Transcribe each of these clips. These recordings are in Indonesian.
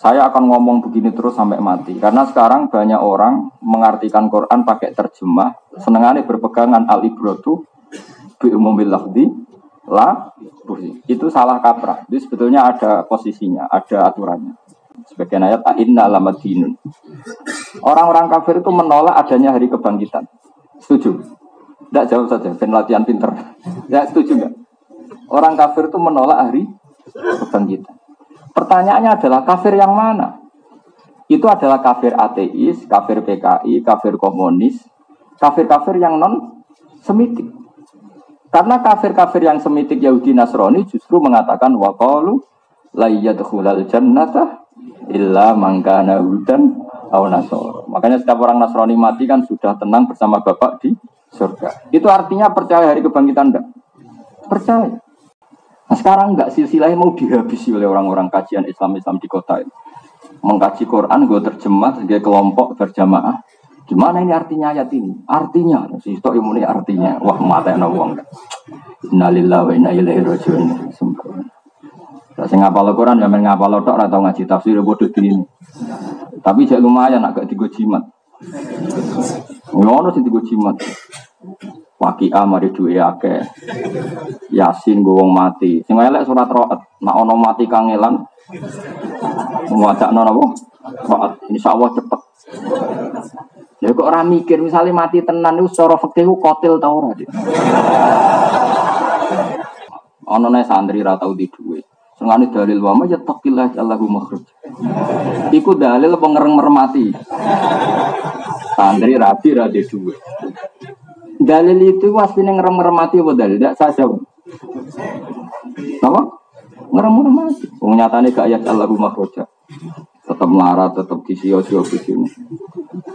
Saya akan ngomong begini terus sampai mati. Karena sekarang banyak orang mengartikan Quran pakai terjemah. Senengannya berpegangan al-ibratu bi umumil lafzi la bursi. Itu salah kaprah. Jadi sebetulnya ada posisinya, ada aturannya. Sebagian ayat inna lamadinun. Orang-orang kafir itu menolak adanya hari kebangkitan. Setuju? Tidak, jawab saja. Ben latihan pinter. Ya, setuju enggak? Orang kafir itu menolak hari kebangkitan. Pertanyaannya adalah kafir yang mana? Itu adalah kafir ateis, kafir PKI, kafir komunis, kafir-kafir yang non-semitik. Karena kafir-kafir yang semitik Yahudi Nasrani justru mengatakan waqalu la yadkhulul jannata illa man kana hudan aw nasara. Makanya setiap orang Nasrani mati kan sudah tenang bersama Bapak di surga. Itu artinya percaya hari kebangkitan enggak? Percaya. Nah sekarang enggak, silsilahnya mau dihabisi oleh orang-orang kajian Islam-Islam di kota ini. Mengkaji Quran, gue terjemah sebagai kelompok berjamaah. Gimana ini artinya ayat ini? Artinya, si itu ilmu ini artinya. Wah mata yang nawang. Innalillahi wa inna ilaihi raji'un. Saya ngapal Quran, ya main ngapal tok atau ngaji tafsir bodoh ini. Tapi jadi lumayan agak digo jimat. Ngono sih digo jimat. Waqi'ah mari duwe akeh. Yasin go wong mati. Sing elek surat Ra'd. Nek ana mati kangelan muwacakno napa? Ra'd. Insyaallah cepet. Ya kok ora mikir misale mati tenan iku secara fikih ku qatil ta ora. Ana nek santri ra tau di duwe. Sengane dalil wa ma yattaqillah Allahu makhraj. Iku dalil pengereng mermati. Santri rabi ra di duwe. Dalil itu wasine ngerem-ngeremati apa dalil? Tidak saja. Apa? Ngerem-ngeremati. Nyatane gak ayat Allahu makhraja. Tetap melarat, tetap disio-sio begini.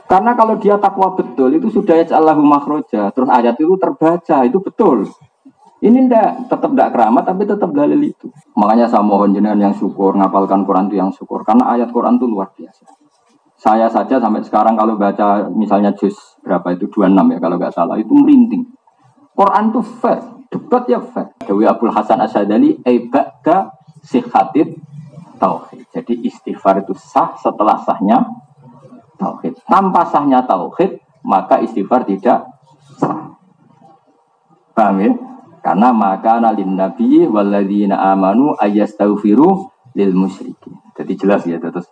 Karena kalau dia takwa betul, itu sudah ayat Allahu makhraja. Terus ayat itu terbaca, itu betul. Ini tetap tidak keramat, tapi tetap dalil itu. Makanya saya mohon jenengan yang syukur, ngapalkan Quran itu yang syukur. Karena ayat Quran itu luar biasa. Saya saja sampai sekarang kalau baca misalnya juz berapa itu 26 ya kalau nggak salah itu merinding. Quran itu fair, debat ya fair. Dewi Abdul Hasan Asy'adali ba'da sihhatit tauhid. Jadi istighfar itu sah setelah sahnya tauhid. Tanpa sahnya tauhid maka istighfar tidak sah. Paham ya? Karena maka nalin nabi walladzina amanu ayastaghfiru lil musyrikin. Jadi jelas ya terus.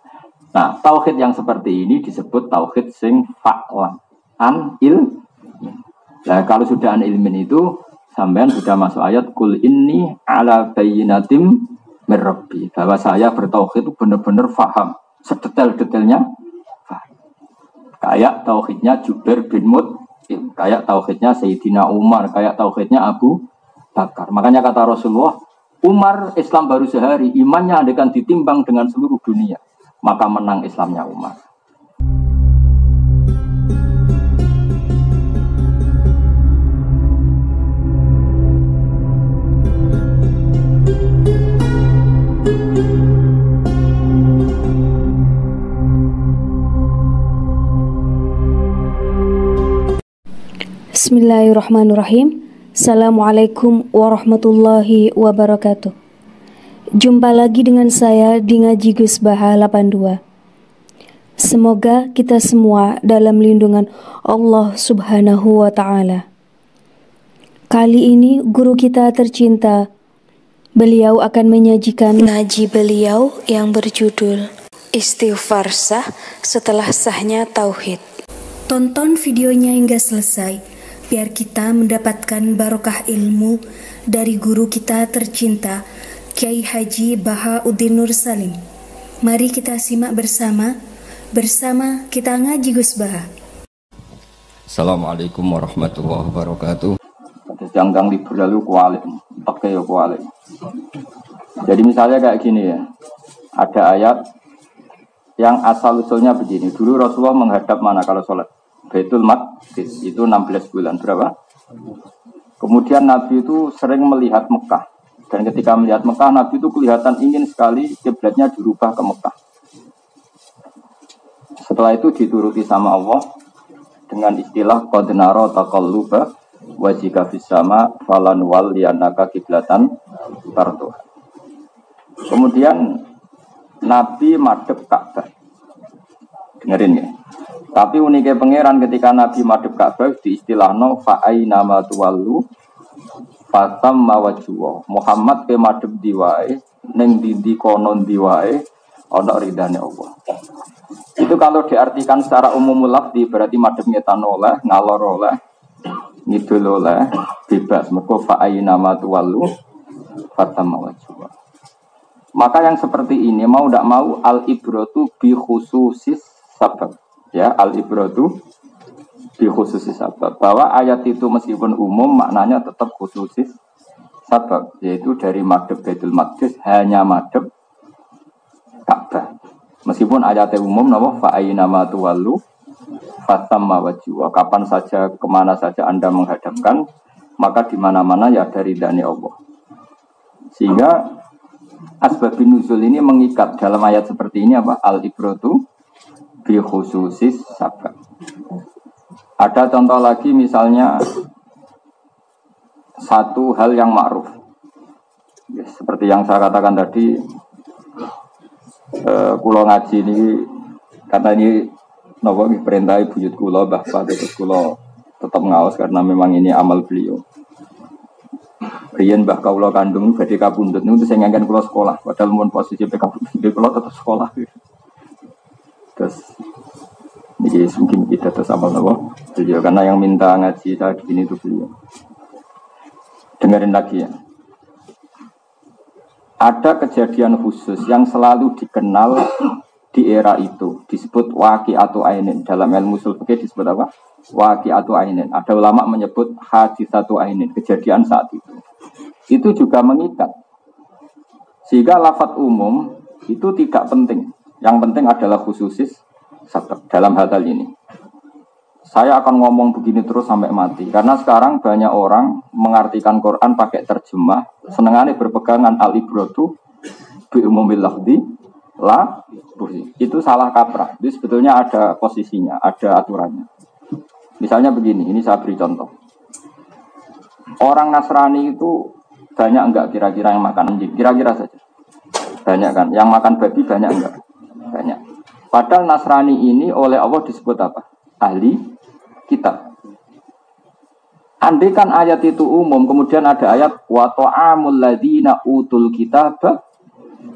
Nah, tauhid yang seperti ini disebut tauhid sing fa'lan an il. Nah, kalau sudah an ilmin itu sampean sudah masuk ayat kul inni ala bayyinatim mir rabbi. Bahwa saya bertauhid itu benar-benar faham, sedetail-detailnya faham. Kayak tauhidnya Jubair bin Mut'im, kayak tauhidnya Sayyidina Umar, kayak tauhidnya Abu Bakar. Makanya kata Rasulullah, Umar Islam baru sehari, imannya akan ditimbang dengan seluruh dunia. Maka menang Islamnya Umar. Bismillahirrahmanirrahim. Assalamualaikum warahmatullahi wabarakatuh. Jumpa lagi dengan saya di Ngaji Gus Baha 82. Semoga kita semua dalam lindungan Allah Subhanahu wa Ta'ala. Kali ini guru kita tercinta, beliau akan menyajikan ngaji beliau yang berjudul Istighfar Sah Setelah Sahnya Tauhid. Tonton videonya hingga selesai, biar kita mendapatkan barokah ilmu dari guru kita tercinta, Kiai Haji Bahauddin Nur Salim. Mari kita simak bersama kita ngaji Gus Baha. Assalamualaikum warahmatullahi wabarakatuh. Janggang libur lalu kualik, pakai ya kualik. Jadi misalnya kayak gini ya, ada ayat yang asal usulnya begini. Dulu Rasulullah menghadap mana kalau sholat? Baitul Maqdis, itu 16 bulan berapa? Kemudian Nabi itu sering melihat Mekah. Dan ketika melihat Mekah, Nabi itu kelihatan ingin sekali kiblatnya dirubah ke Mekah. Setelah itu dituruti sama Allah dengan istilah qad nara taqalluba wajhika fis sama falan wal lianaka kiblatan tarduha. Kemudian Nabi madhep Ka'bah. Dengerin ya. Tapi uniknya pangeran ketika Nabi madhep Ka'bah diistilahno fa'aina ma tuwallu fatamma wajhu. Muhammad ke madhep diwae ning ndi konon diwae ana ridane Allah. Itu kalau diartikan secara umum lafzi berarti madhep ngetan oleh, ngalor oleh, ngidul oleh, bebas. Mergo fa'aina ma tuwallu fatamma wajhu. Maka yang seperti ini mau tidak mau al-ibratu bi khususis sabab. Ya, al-ibratu bi khususis sabab. Bahwa ayat itu meskipun umum maknanya tetap khususis sabab, yaitu dari madhep Baitul Maqdis hanya madhep Ka'bah. Meskipun ayatnya umum nama fa aina ma tuwallu fatamma wajhu. Kapan saja kemana saja Anda menghadapkan maka di mana-mana ya dari ridhani Allah. Sehingga asbabun nuzul ini mengikat dalam ayat seperti ini apa? Al-ibratu bi khususis sabab. Ada contoh lagi misalnya satu hal yang ma'ruf. Ya, seperti yang saya katakan tadi, kula ngaji ini karena ini napa perintah buyut kula Mbah terus kula tetap ngaos karena memang ini amal beliau. Riyen Mbah kula kandung badhe kapundhut niku sing ngangken kula sekolah, padahal mun posisi PK kula tetap sekolah. Terus ini mungkin kita terus amal napa beliau karena yang minta ngaji saya di sini itu beliau. Dengerin lagi ya. Ada kejadian khusus yang selalu dikenal di era itu, disebut waqi'atu ainin. Dalam ilmu ushul fikih disebut apa? Waqi'atu ainin. Ada ulama menyebut haditsatu ainin, kejadian saat itu. Itu juga mengikat. Sehingga lafadz umum itu tidak penting. Yang penting adalah khususis sabab dalam hal ini. Saya akan ngomong begini terus sampai mati. Karena sekarang banyak orang mengartikan Quran pakai terjemah. Senengannya berpegangan al-ibratu bi umumil lafzi la buhi. Itu salah kaprah. Jadi sebetulnya ada posisinya, ada aturannya. Misalnya begini, ini saya beri contoh. Orang Nasrani itu banyak enggak kira-kira yang makan anjing? Kira-kira saja. Banyak kan? Yang makan babi banyak enggak? Banyak. Padahal Nasrani ini oleh Allah disebut apa? Ahli kitab. Andai kan ayat itu umum, kemudian ada ayat wa ta'amul ladzina utul kitaba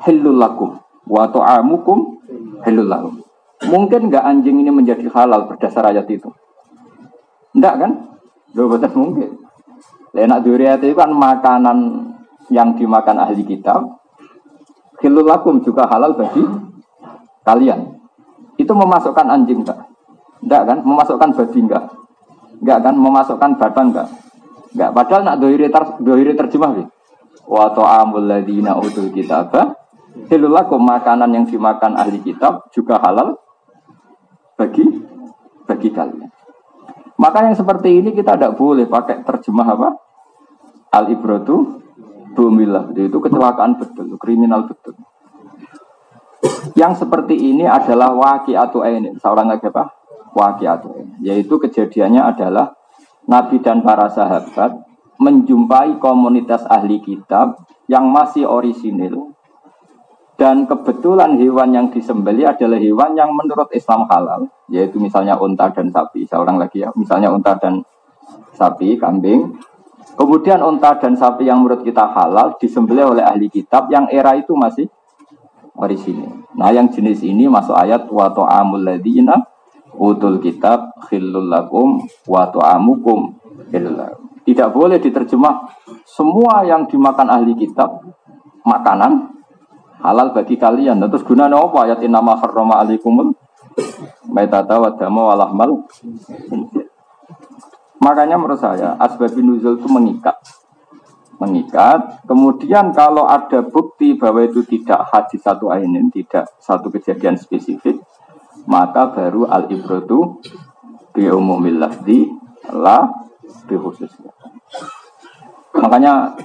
halul lakum wa ta'amukum halul lahum. Mungkin enggak anjing ini menjadi halal berdasar ayat itu? Enggak kan? Loh, betul mungkin. Lenak duriat itu kan makanan yang dimakan ahli kitab. Halul lakum juga halal bagi kalian. Itu memasukkan anjing enggak? Enggak kan? Memasukkan babi enggak? Enggak kan? Memasukkan batang enggak? Enggak. Padahal nak dohiri terjemah gitu. Wa ta'amul ladzina utul kitaba halul lakum, makanan yang dimakan ahli kitab juga halal bagi kalian. Maka yang seperti ini kita tidak boleh pakai terjemah apa? Al-ibratu bumillah. Itu kecelakaan betul, kriminal betul. Yang seperti ini adalah waqi'atu ainin. Seorang lagi apa? Waqi'atu, yaitu kejadiannya adalah Nabi dan para sahabat menjumpai komunitas ahli kitab yang masih orisinil dan kebetulan hewan yang disembelih adalah hewan yang menurut Islam halal, yaitu misalnya unta dan sapi. Seorang lagi ya, misalnya unta dan sapi, kambing. Kemudian unta dan sapi yang menurut kita halal disembelih oleh ahli kitab yang era itu masih orisinil. Nah, yang jenis ini masuk ayat wa ta'amul ladzina utul kitab khillul lakum wa ta'amukum khillul lakum. Tidak boleh diterjemah semua yang dimakan ahli kitab makanan halal bagi kalian. Terus gunanya apa ayat innama harrama alaikumul maitata wa dama wa lahmal. Makanya menurut saya asbabun nuzul itu mengikat. Kemudian kalau ada bukti bahwa itu tidak hadis satu ainin, tidak satu kejadian spesifik, maka baru al-ibratu bi umumil lafzi la bi khususnya. Makanya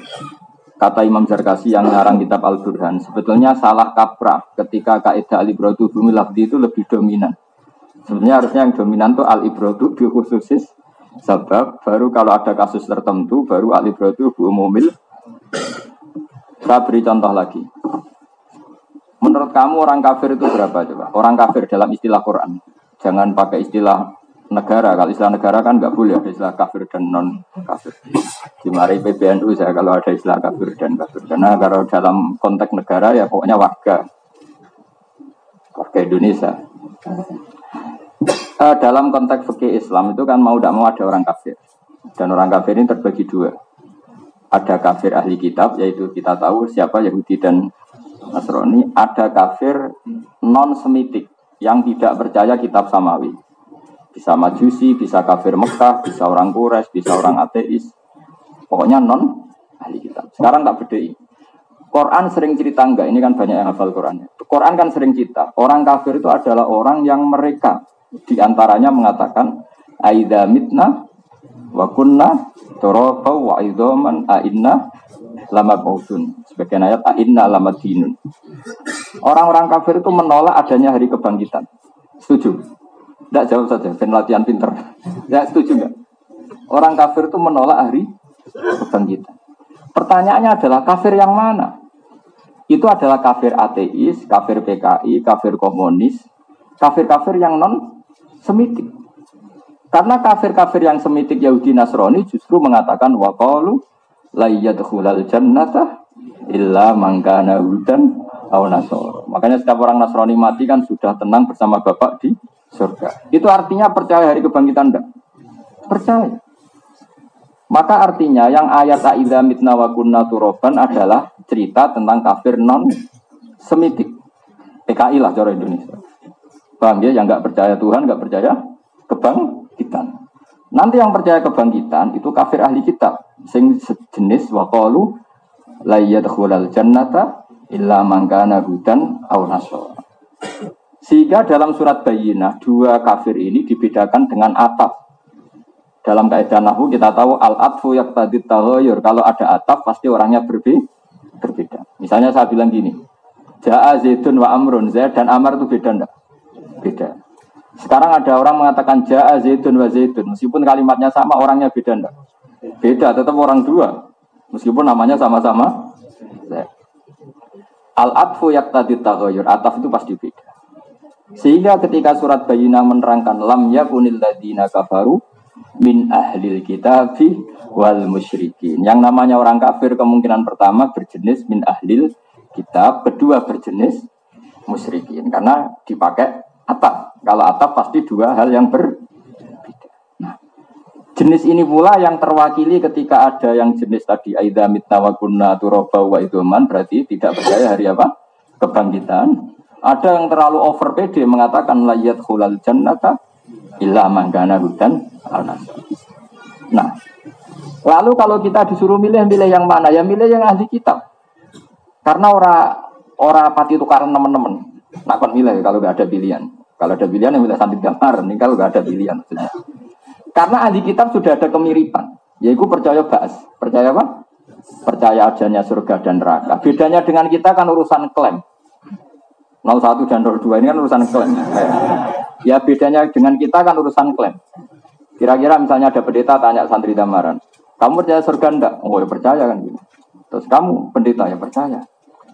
kata Imam Zarkasi yang ngarang kitab Al-Burhan, sebetulnya salah kaprah ketika kaidah al-ibratu bi umumil lafzi itu lebih dominan. Sebenarnya harusnya yang dominan itu al-ibratu bi khususis sebab, baru kalau ada kasus tertentu baru al-ibratu bi umumil. Saya beri contoh lagi. Menurut kamu orang kafir itu berapa coba? Orang kafir dalam istilah Quran. Jangan pakai istilah negara. Kalau istilah negara kan nggak boleh ada istilah kafir dan non kafir. Di mari PBNU saya kalau ada istilah kafir dan kafir. Karena kalau dalam konteks negara ya pokoknya warga Indonesia. Dalam konteks fikih Islam itu kan mau tidak mau ada orang kafir. Dan orang kafir ini terbagi dua. Ada kafir ahli kitab, yaitu kita tahu siapa Yahudi dan Nasrani. Ada kafir non-semitik yang tidak percaya kitab samawi. Bisa majusi, bisa kafir Mekah, bisa orang Quraisy, bisa orang ateis. Pokoknya non ahli kitab. Sekarang tak bedai. Quran sering cerita enggak, ini kan banyak yang hafal Quran. Quran kan sering cerita. Orang kafir itu adalah orang yang mereka diantaranya mengatakan aidza mitna wa kunna turaba wa idzaman ainna lamab'utsun. Sebagian ayat ainna lamadinun. Orang-orang kafir itu menolak adanya hari kebangkitan. Setuju? Tidak jawab saja, latihan pinter. Ya setuju enggak? Orang kafir itu menolak hari kebangkitan. Pertanyaannya adalah kafir yang mana? Itu adalah kafir ateis, kafir PKI, kafir komunis, kafir-kafir yang non-semitik. Karena kafir-kafir yang semitik Yahudi Nasrani justru mengatakan waqalu la yadkhulal jannata illa man kana hudan aw nasara. Makanya setiap orang Nasrani mati kan sudah tenang bersama Bapak di surga. Itu artinya percaya hari kebangkitan enggak? Percaya. Maka artinya yang ayat aidza mitna wa kunna turaban adalah cerita tentang kafir non semitik. PKI lah cara Indonesia. Paham ya, yang enggak percaya Tuhan, enggak percaya kebangkitan. Nanti yang percaya kebangkitan itu kafir ahli kitab sing sejenis wa qalu la yadkhulal jannata illa man kana hudan aw nasara. Sehingga dalam surat Bayyinah dua kafir ini dibedakan dengan ataf. Dalam kaidah nahwu kita tahu al-atfu yaqtadi taghayyur. Kalau ada ataf pasti orangnya berbeda. Misalnya saya bilang gini, Ja'a Zaidun wa Amrun, Zaid dan Amar itu beda enggak? Beda. Sekarang ada orang mengatakan Ja'a Zaidun wa Zaidun, meskipun kalimatnya sama orangnya beda enggak? Beda, tetap orang dua. Meskipun namanya sama-sama Zaid. Al-atfu yaqtadi taghayyur, ataf itu pasti beda. Sehingga ketika surat Bayyinah menerangkan lam yakunil ladzina kafaru min ahlil kitabi wal musyrikin. Yang namanya orang kafir kemungkinan pertama berjenis min ahlil kitab, kedua berjenis musyrikin karena dipakai ataf. Kalau ataf pasti dua hal yang berbeda. Nah, jenis ini pula yang terwakili ketika ada yang jenis tadi aidza mitna wa kunna turaba wa idzaman, berarti tidak percaya hari apa? Kebangkitan. Ada yang terlalu over pede mengatakan la yadkhulal jannata illa man kana hudan al-nasr. Nah, lalu kalau kita disuruh milih yang mana? Ya milih yang ahli kitab. Karena ora pati tukaran teman-teman. Nak kon milih kalau enggak ada pilihan. Kalau ada pilihan yang milih Santi Damar, ini kalau enggak ada pilihan maksudnya. Karena ahli kitab sudah ada kemiripan, yaitu percaya ba'as. Percaya apa? Percaya adanya surga dan neraka. Bedanya dengan kita kan urusan klaim. 01 dan 02 ini kan urusan klaim. Ya bedanya dengan kita kan urusan klaim. Kira-kira misalnya ada pendeta tanya santri Damaran, kamu percaya surga enggak? Oh ya percaya kan gitu. Terus kamu pendeta ya percaya.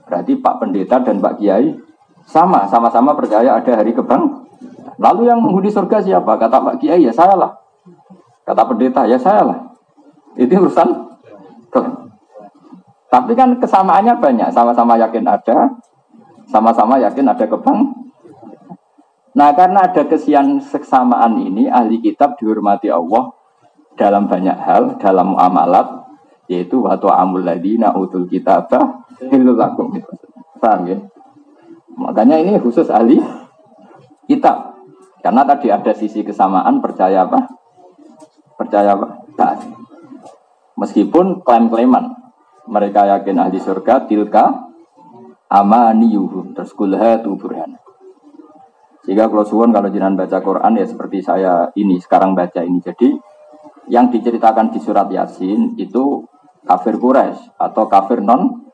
Berarti Pak Pendeta dan Pak Kiai sama-sama percaya ada hari kebang. Lalu yang menghuni surga siapa? Kata Pak Kiai ya saya lah. Kata pendeta ya saya lah. Itu urusan klaim. Tapi kan kesamaannya banyak. Sama-sama yakin ada. Sama-sama yakin ada kebang. Nah karena ada kesamaan ini ahli kitab dihormati Allah dalam banyak hal, dalam muamalat, yaitu wa ta'amul ladina utul kitabah hilul lakum. Paham ya? Makanya ini khusus ahli kitab. Karena tadi ada sisi kesamaan percaya apa? Percaya apa? Tak. Meskipun klaim-klaiman mereka yakin ahli surga tilka amaniyuhum terus kulha tu burhan. Sehingga kalau suwon kalau jenengan baca Quran ya seperti saya ini sekarang baca ini. Jadi yang diceritakan di surat Yasin itu kafir Quraisy atau kafir non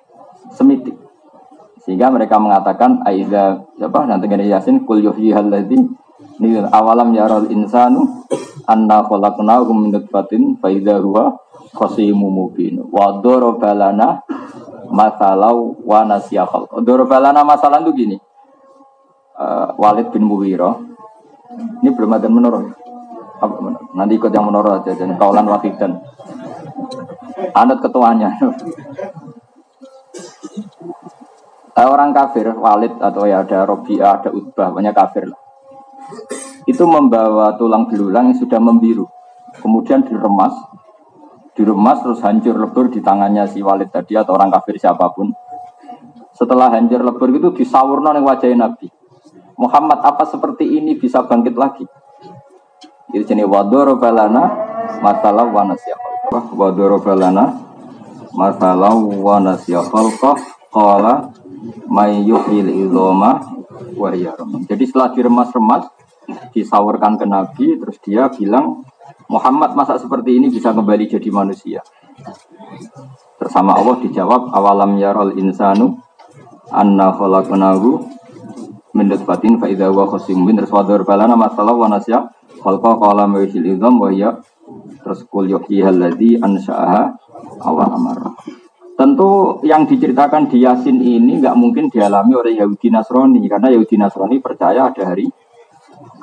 semitik. Sehingga mereka mengatakan aidza apa nanti ngene Yasin kul yuhyihal ladzi awalam yaral insanu anna khalaqnahu min nutfatin fa idza huwa khasimun mubin wa daraba lana masalau wa nasiya khalqa. Dorobalana masalah itu gini. Walid bin Mughirah. Ini belum ada menurut. Nanti ikut yang menurut aja dan kaulan wakidan. Anut ketuanya. Orang kafir, Walid atau ya ada Robi'ah, ada Utbah, banyak kafir lah. Itu membawa tulang belulang yang sudah membiru. Kemudian diremas terus hancur lebur di tangannya si Walid tadi atau orang kafir siapapun. Setelah hancur lebur itu disawurna ning wajah Nabi. Muhammad, apa seperti ini bisa bangkit lagi? Itu jenis wadorobalana masalah wa nasiya khalqah. Wadorobalana masalah wa nasiya khalqah qala may yuhyil idhoma wa hiya ramim. Jadi setelah diremas-remas disawurkan ke Nabi, terus dia bilang, Muhammad masa seperti ini bisa kembali jadi manusia. Bersama Allah dijawab, awalam yaral insanu anna khalaqnahu min nutfatin fa idza huwa khasimun terus wadar balana masalah wa nasya khalqa qala mayhil idham wa hiya terus qul yuhyihal ladzi ansha'aha awal amar. Tentu yang diceritakan di Yasin ini nggak mungkin dialami oleh Yahudi Nasrani, karena Yahudi Nasrani percaya ada hari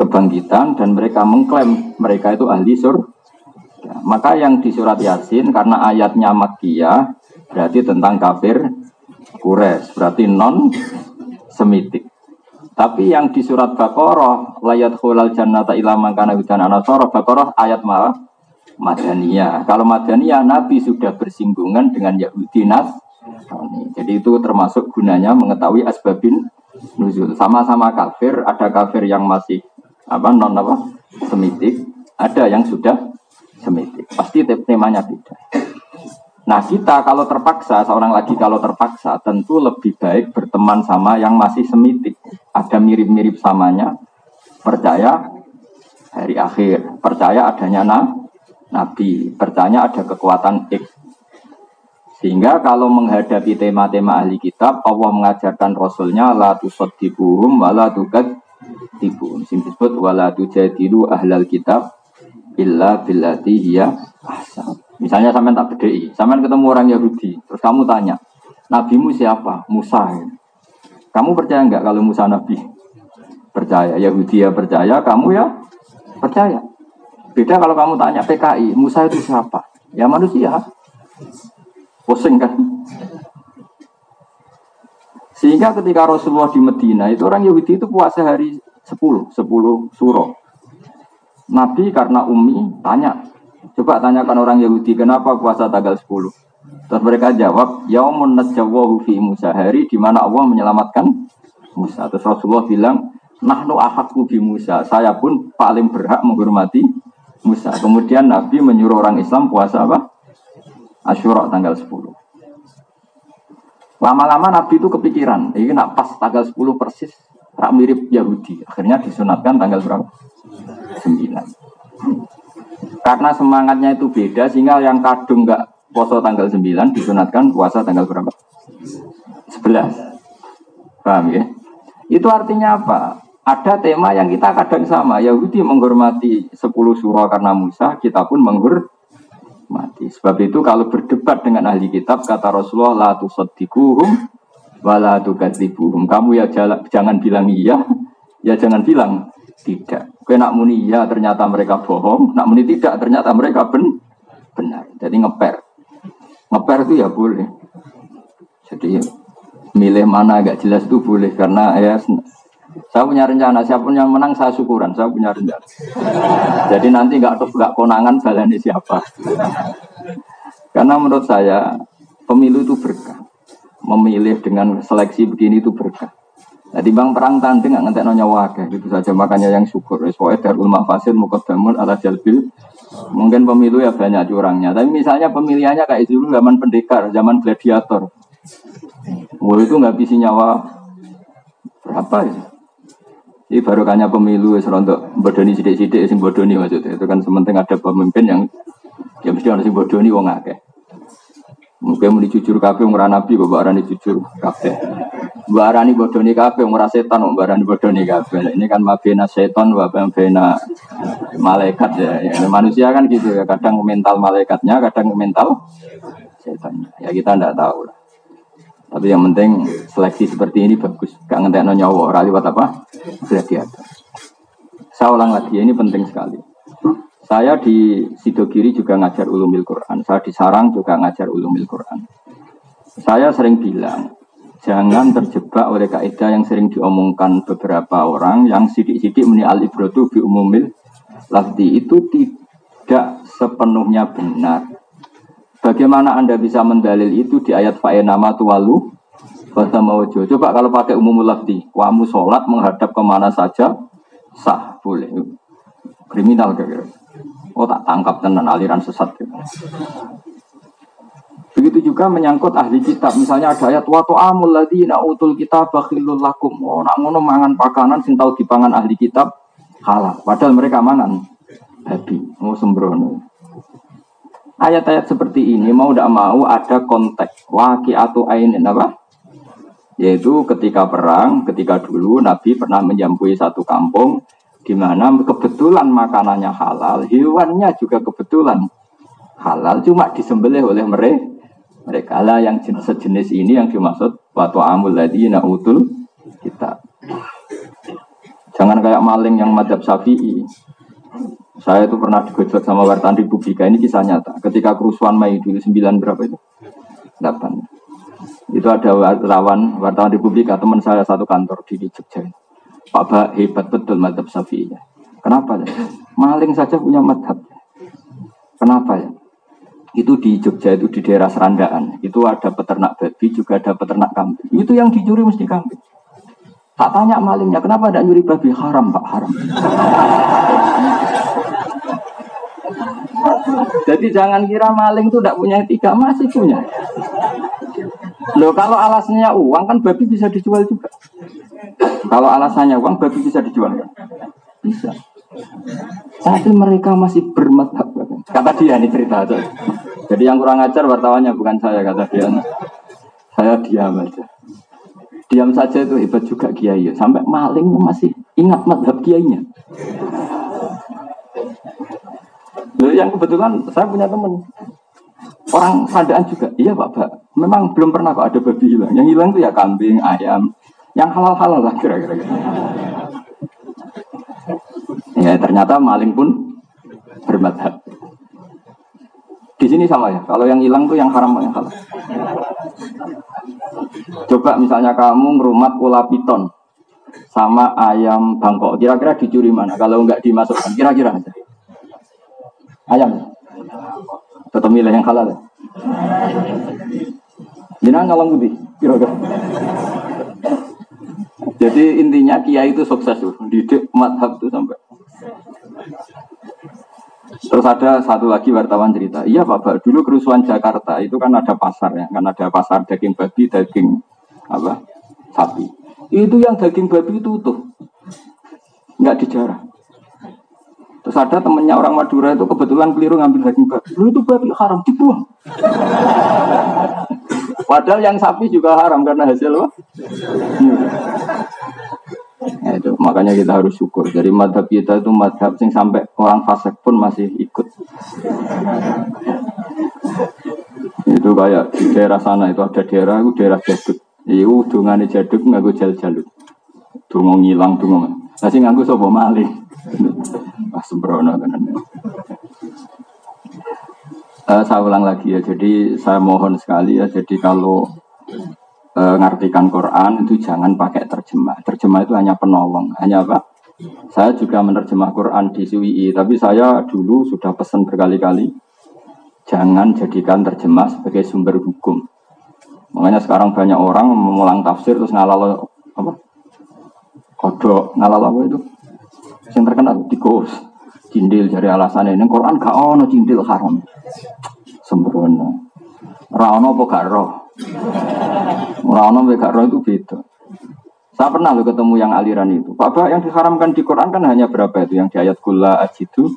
kebangkitan dan mereka mengklaim mereka itu ahli surga. Maka yang di surat Yasin karena ayatnya Makkiyah berarti tentang kafir Quraisy, berarti non semitik. Tapi yang di surat Baqarah layat khulal jannata ila man kana hudana nasara, Baqarah ayat Madaniyah. Kalau Madaniyah Nabi sudah bersinggungan dengan Yahudi Nasrani. Jadi itu termasuk gunanya mengetahui asbabin nuzul. Sama-sama kafir, ada kafir yang masih non semitik, ada yang sudah semitik. Pasti temanya beda. Nah, kita kalau terpaksa, seorang lagi kalau terpaksa tentu lebih baik berteman sama yang masih semitik. Ada mirip-mirip samanya, percaya hari akhir, percaya adanya Nabi, percaya ada kekuatan X. Sehingga kalau menghadapi tema-tema ahli kitab, Allah mengajarkan Rasulnya la tusaddiquhum wa la tukadzibun. Sing disebut wa la tujadilu ahlal kitab illa billati hiya ahsan. Misalnya sampean tak bedheki, sampean ketemu orang Yahudi, terus kamu tanya, nabimu siapa? Musa. Kamu percaya enggak kalau Musa nabi? Percaya. Yahudi ya percaya, kamu ya percaya. Beda kalau kamu tanya PKI, Musa itu siapa? Ya manusia. Pusing kan? Sehingga ketika Rasulullah di Medina, itu orang Yahudi itu puasa hari 10 suro. Nabi karena ummi tanya, coba tanyakan orang Yahudi kenapa puasa tanggal 10. Terus mereka jawab, yaumun najjawahu fi Musa, hari di mana Allah menyelamatkan Musa. Terus Rasulullah bilang, nahnu ahaqqu bi Musa, saya pun paling berhak menghormati Musa. Kemudian Nabi menyuruh orang Islam puasa apa? Asyura tanggal 10. Lama-lama Nabi itu kepikiran, ini nak pas tanggal 10 persis, tak mirip Yahudi. Akhirnya disunatkan tanggal berapa? 9. Karena semangatnya itu beda, sehingga yang kadung enggak puasa tanggal 9 disunatkan puasa tanggal berapa? 11. Paham ya? Itu artinya apa? Ada tema yang kita kadang sama. Yahudi menghormati 10 surah karena Musa, kita pun menghormati. Sebab itu kalau berdebat dengan ahli kitab, kata Rasulullah, la tusaddiquhum wa la tukadzibuhum. Kamu ya jangan bilang iya, ya jangan bilang tidak. Kowe nak muni iya ternyata mereka bohong, nak muni tidak ternyata mereka benar. Jadi ngeper itu ya boleh. Jadi milih mana agak jelas itu boleh, karena ya saya punya rencana, siapapun yang menang saya syukuran, saya punya rencana. Jadi nanti nggak konangan balani siapa. Karena menurut saya pemilu itu berkah. Memilih dengan seleksi begini itu berkah. Jadi bang perang tanding nggak ngentek nyawa gitu saja, makanya yang syukur. Soalnya darul mafasid muqaddamun ala jalbil. Mungkin pemilu ya banyak curangnya. Tapi misalnya pemilihannya kayak dulu zaman pendekar, zaman gladiator. Itu nggak bisa nyawa berapa ya? Ini baru kanya pemilu serontok bodoni sidik-sidik sing bodoni maksudnya. Itu kan sementing ada pemimpin yang mesti harus sing bodoni wong akeh. Mungkin muni jujur kabeh ora nabi kok arani jujur kabeh. Mbak arani bodoni kabeh ora setan kok arani bodoni kabeh. Ini kan mabena setan wa mabena malaikat ya. Manusia kan gitu ya, kadang mental malaikatnya, kadang mental setannya. Ya kita ndak tahu lah. Tapi yang penting seleksi seperti ini bagus. Gak ngentekno nyawa, ora liwat apa? Gladiator. Saya ulang lagi, ini penting sekali. Saya di Sidogiri juga ngajar ulumil Quran. Saya di Sarang juga ngajar ulumil Quran. Saya sering bilang, jangan terjebak oleh kaidah yang sering diomongkan beberapa orang yang sidik-sidik muni al-ibratu bi umumil lafzi. Itu tidak sepenuhnya benar. Bagaimana Anda bisa mendalil itu di ayat fa'enama tuwalu wasamawjo. Coba kalau pakai umumul lafzi, kamu sholat menghadap kemana saja sah, boleh. Kriminal kira-kira. Oh tak tangkap tenan aliran sesat. Begitu juga menyangkut ahli kitab. Misalnya ada ayat wa ta'amul ladzina utul kitab bakhilul lakum. Oh nak ngono mangan pakanan sing tau dipangan ahli kitab halal. Padahal mereka mangan babi. Oh sembrono. Ayat-ayat seperti ini mau tidak mau ada konteks waqi'atu ainin apa? Yaitu ketika perang, ketika dulu Nabi pernah menjampui satu kampung di mana kebetulan makanannya halal, hewannya juga kebetulan halal, cuma disembelih oleh mereka lah yang sejenis ini yang dimaksud wa ta'amul ladzina utul kitab. Jangan kayak maling yang madzhab Syafi'i. Saya itu pernah digojlok sama wartawan Republika, ini kisah nyata. Ketika kerusuhan Mei dulu 9 berapa itu? 8. Itu ada wartawan Republika, teman saya satu kantor di Jogja. Pak Ba hebat betul madzhab Syafi'i. Kenapa ya? Maling saja punya madzhab. Kenapa ya? Itu di Jogja itu di daerah Serandaan. Itu ada peternak babi, juga ada peternak kambing. Itu yang dicuri mesti kambing. Tak tanya malingnya, kenapa tidak nyuri babi? Haram Pak, haram. Jadi jangan kira maling itu tidak punya etika, masih punya. Loh kalau alasannya uang kan babi bisa dijual juga. Kalau alasannya uang babi bisa dijual kan? Bisa. Tapi mereka masih bermadhab. Kata dia ini cerita aja. Jadi yang kurang ajar wartawannya bukan saya, kata dia. Saya diam aja. Diam saja itu hebat juga kiai. Sampai maling masih ingat madhab kiainya. Yang kebetulan saya punya teman orang Sandaan juga. Iya Pak, memang belum pernah kok ada babi hilang. Yang hilang itu ya kambing, ayam, yang halal-halal lah kira-kira. Ya ternyata maling pun bermadhab. Di sini sama ya. Kalau yang hilang tuh yang haram yang halal. Coba misalnya kamu ngerumat ular piton sama ayam Bangkok, kira-kira dicuri mana? Kalau nggak dimasukkan, kira-kira aja. Ayam. Tetap milih yang halal. Jangan ngalang putih, kira-kira. Jadi intinya kiai itu sukses tuh, didik madhab tuh sampai. Terus ada satu lagi wartawan cerita, iya Pak, dulu kerusuhan Jakarta itu kan ada pasar ya, kan ada pasar daging babi, daging apa, sapi. Itu yang daging babi itu utuh, nggak dijarah. Terus ada temennya orang Madura itu kebetulan keliru ngambil daging babi. Itu babi haram, dibuang. Padahal yang sapi juga haram karena hasil apa? Ya itu, makanya kita harus syukur. Jadi madhab kita itu madhab yang sampai orang fasik pun masih ikut. Itu kayak di daerah sana itu ada daerah jaduk. Itu dungane jaduk nganggo jal-jalut. Dungo ngilang dungo. Lah sing nganggo sapa maling. Wah sembrono tenan. Saya ulang lagi ya. Jadi saya mohon sekali ya. Jadi kalau ngartikan Quran itu jangan pakai terjemah. Terjemah itu hanya penolong. Hanya apa? Saya juga menerjemah Quran di SUII. Tapi saya dulu sudah pesan berkali-kali. Jangan jadikan terjemah sebagai sumber hukum. Makanya sekarang banyak orang mengulang tafsir terus ngalal apa? Kodok ngalal apa itu? Yang terkenal tikus, cindil dari alasan ini Quran gak ono cindil haram. Sembrono. Ora ono apa gak roh. Ora ono apa gak roh itu beda. Saya pernah loh ketemu yang aliran itu. Pak, yang diharamkan di Quran kan hanya berapa itu? Yang di ayat kulla ajidu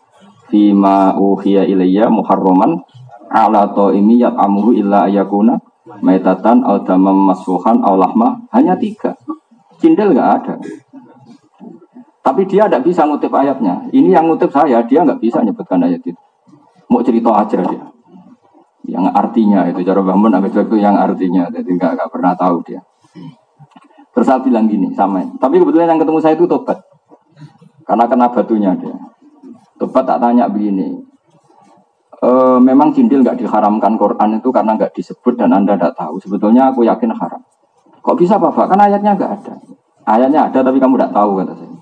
fima uhiya ilayya muharraman ala ta'imi yat'amuhu illa ayakuna maitatan aw damam masfuhan aw lahma. Hanya 3. Cindil gak ada. Tapi dia tidak bisa ngutip ayatnya. Ini yang ngutip saya, dia nggak bisa nyebutkan ayat itu. Mau cerita aja dia. Yang artinya itu cara bangun agak itu yang artinya, jadi nggak pernah tahu dia. Terus saya bilang gini sama, tapi kebetulan yang ketemu saya itu tobat, karena kena batunya dia. Tobat tak tanya begini, memang cindil nggak diharamkan Quran itu karena nggak disebut dan Anda tidak tahu. Sebetulnya aku yakin haram. Kok bisa Bapak? Kan ayatnya nggak ada. Ayatnya ada tapi kamu tidak tahu kata saya.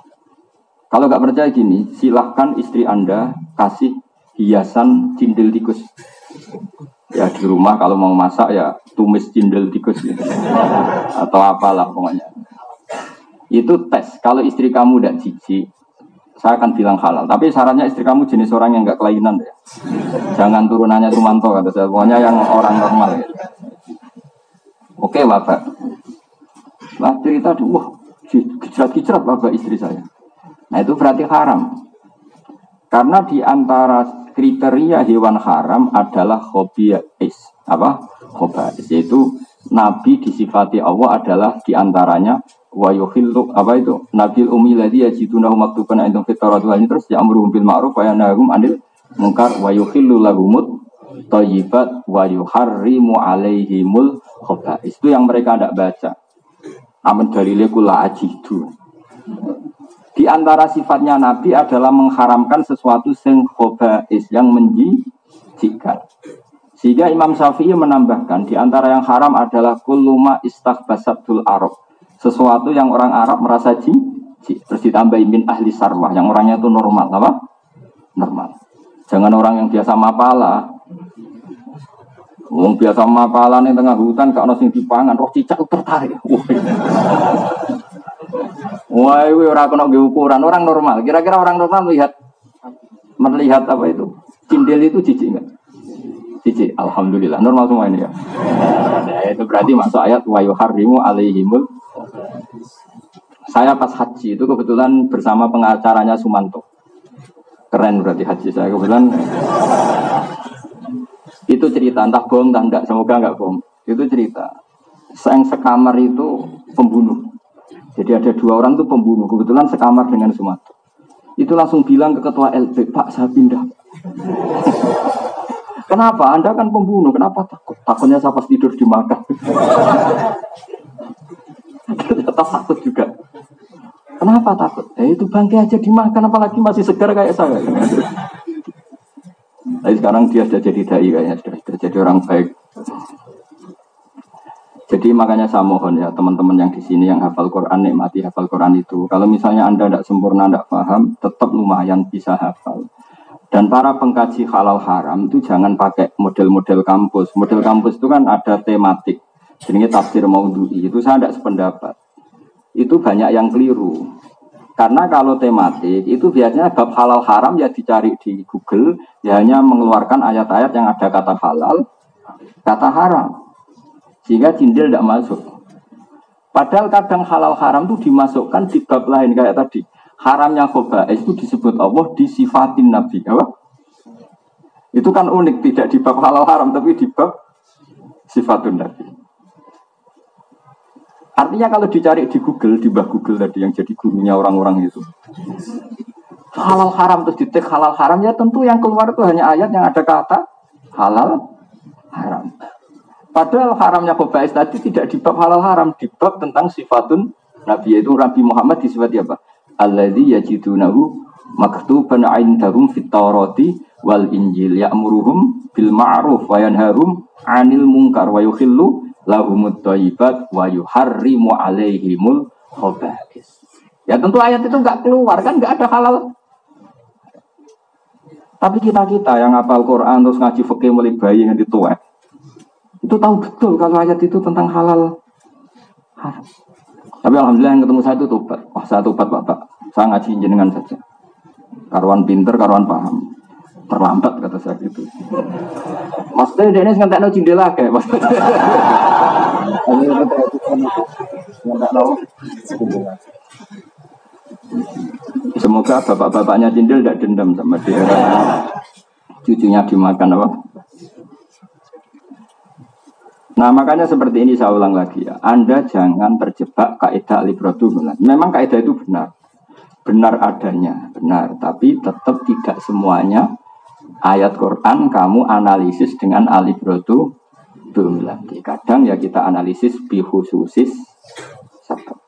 Kalau nggak percaya gini, silahkan istri Anda kasih hiasan cindil tikus. Ya di rumah kalau mau masak ya tumis cindil tikus gitu. Atau apalah pokoknya. Itu tes. Kalau istri kamu tidak jijik, saya akan bilang halal. Tapi syaratnya istri kamu jenis orang yang nggak kelainan ya. Jangan turunannya Rumanto kata saya. Pokoknya yang orang normal ya. Oke Bapak. Lah cerita wah kicrat-kicrat Bapak istri saya. Nah itu berarti haram. Karena di antara kriteria hewan haram adalah khobais. Apa? Khobais. Yaitu Nabi disifati Allah adalah diantaranya wa yukhillu apa itu? Nabil ummi ladzi yajidunahu maktuban indahum fit Taurat wal terus ya'muruhum bil ma'ruf wa yanhahum 'anil munkar wa yukhillu lahumut thayyibat wa yuharrimu 'alaihimul khobais. Itu yang mereka tidak baca. Amin dalile kula ajidu. Di antara sifatnya Nabi adalah mengharamkan sesuatu yang khobais, yang menjijikkan. Sehingga Imam Syafi'i menambahkan, di antara yang haram adalah kulluma istaghbasatul Arab. Sesuatu yang orang Arab merasa jijik. Terus ditambahin min ahli sarwah, yang orangnya itu normal. Apa? Normal. Jangan orang yang biasa mapala. Wong biasa mapalan yang tengah hutan, gak ada yang dipangan, roh cicak tertarik. Wah, ini orang kena ukuran orang normal. Kira-kira orang normal melihat apa itu? Cindil itu jijik enggak? Jijik. Alhamdulillah, normal semua ini ya. Nah, itu berarti masuk ayat wa yuharrimu alaihimul. Saya pas haji itu kebetulan bersama pengacaranya Sumanto. Keren berarti haji saya kebetulan. Itu cerita entah bohong entah enggak, semoga enggak bohong. Itu cerita. Yang sekamar itu pembunuh. Jadi ada dua orang itu pembunuh, kebetulan sekamar dengan Sumatera. Itu langsung bilang ke ketua LB, Pak saya pindah. Kenapa? Anda kan pembunuh, kenapa takut? Takutnya saya pas tidur dimakan. Ternyata takut juga. Kenapa takut? Itu bangkai aja dimakan, apalagi masih segar kayak saya. Tapi sekarang dia sudah jadi dai kayaknya, sudah jadi orang baik. Jadi makanya saya mohon ya teman-teman yang di sini yang hafal Quran, nikmati hafal Quran itu. Kalau misalnya Anda tidak sempurna, tidak paham, tetap lumayan bisa hafal. Dan para pengkaji halal haram itu jangan pakai model-model kampus. Model kampus itu kan ada tematik. Jadi tafsir maudhu'i itu saya tidak sependapat. Itu banyak yang keliru. Karena kalau tematik itu biasanya bab halal haram ya dicari di Google, ya hanya mengeluarkan ayat-ayat yang ada kata halal, kata haram. Sehingga cindil tidak masuk. Padahal kadang halal haram itu dimasukkan di bab lain kayak tadi. Haramnya khobais itu disebut Allah disifatin Nabi. Apa? Itu kan unik, tidak di bab halal haram tapi di bab sifatun Nabi. Artinya kalau dicari di Google, di bab Google tadi yang jadi gurunya orang-orang itu. Halal haram terus ditik halal haram ya tentu yang keluar itu hanya ayat yang ada kata halal haram. Padahal haramnya khobais tadi tidak di bab halal haram, di bab tentang sifatun Nabi, yaitu Nabi Muhammad disifati apa? Alladzi yajidunahu maktuban 'indahum fit Taurati wal Injil ya'muruhum bil ma'ruf wa yanharum 'anil munkar wa yukhillu lahumut thayyibat wa yuharrimu 'alaihimul khobais. Ya tentu ayat itu enggak keluar kan, enggak ada halal. Tapi kita-kita yang hafal Quran terus ngaji fikih mulai bayi nganti tua, itu tahu betul kalau ayat itu tentang halal haram. Tapi alhamdulillah yang ketemu saya itu tobat. Wah saya tobat Bapak, saya ngaji jenengan saja. Karuan pinter, karuan paham. Terlambat kata saya gitu. Maksudnya dia ini ngantek no cindela kayak maksudnya. Semoga bapak-bapaknya cindil tidak dendam sama dia. Cucunya dimakan apa? Nah makanya seperti ini saya ulang lagi ya. Anda jangan terjebak kaidah al-ibratu. Memang kaidah itu benar. Benar adanya, benar. Tapi tetap tidak semuanya ayat Quran kamu analisis dengan alibratu lagi. Kadang ya kita analisis bikhususis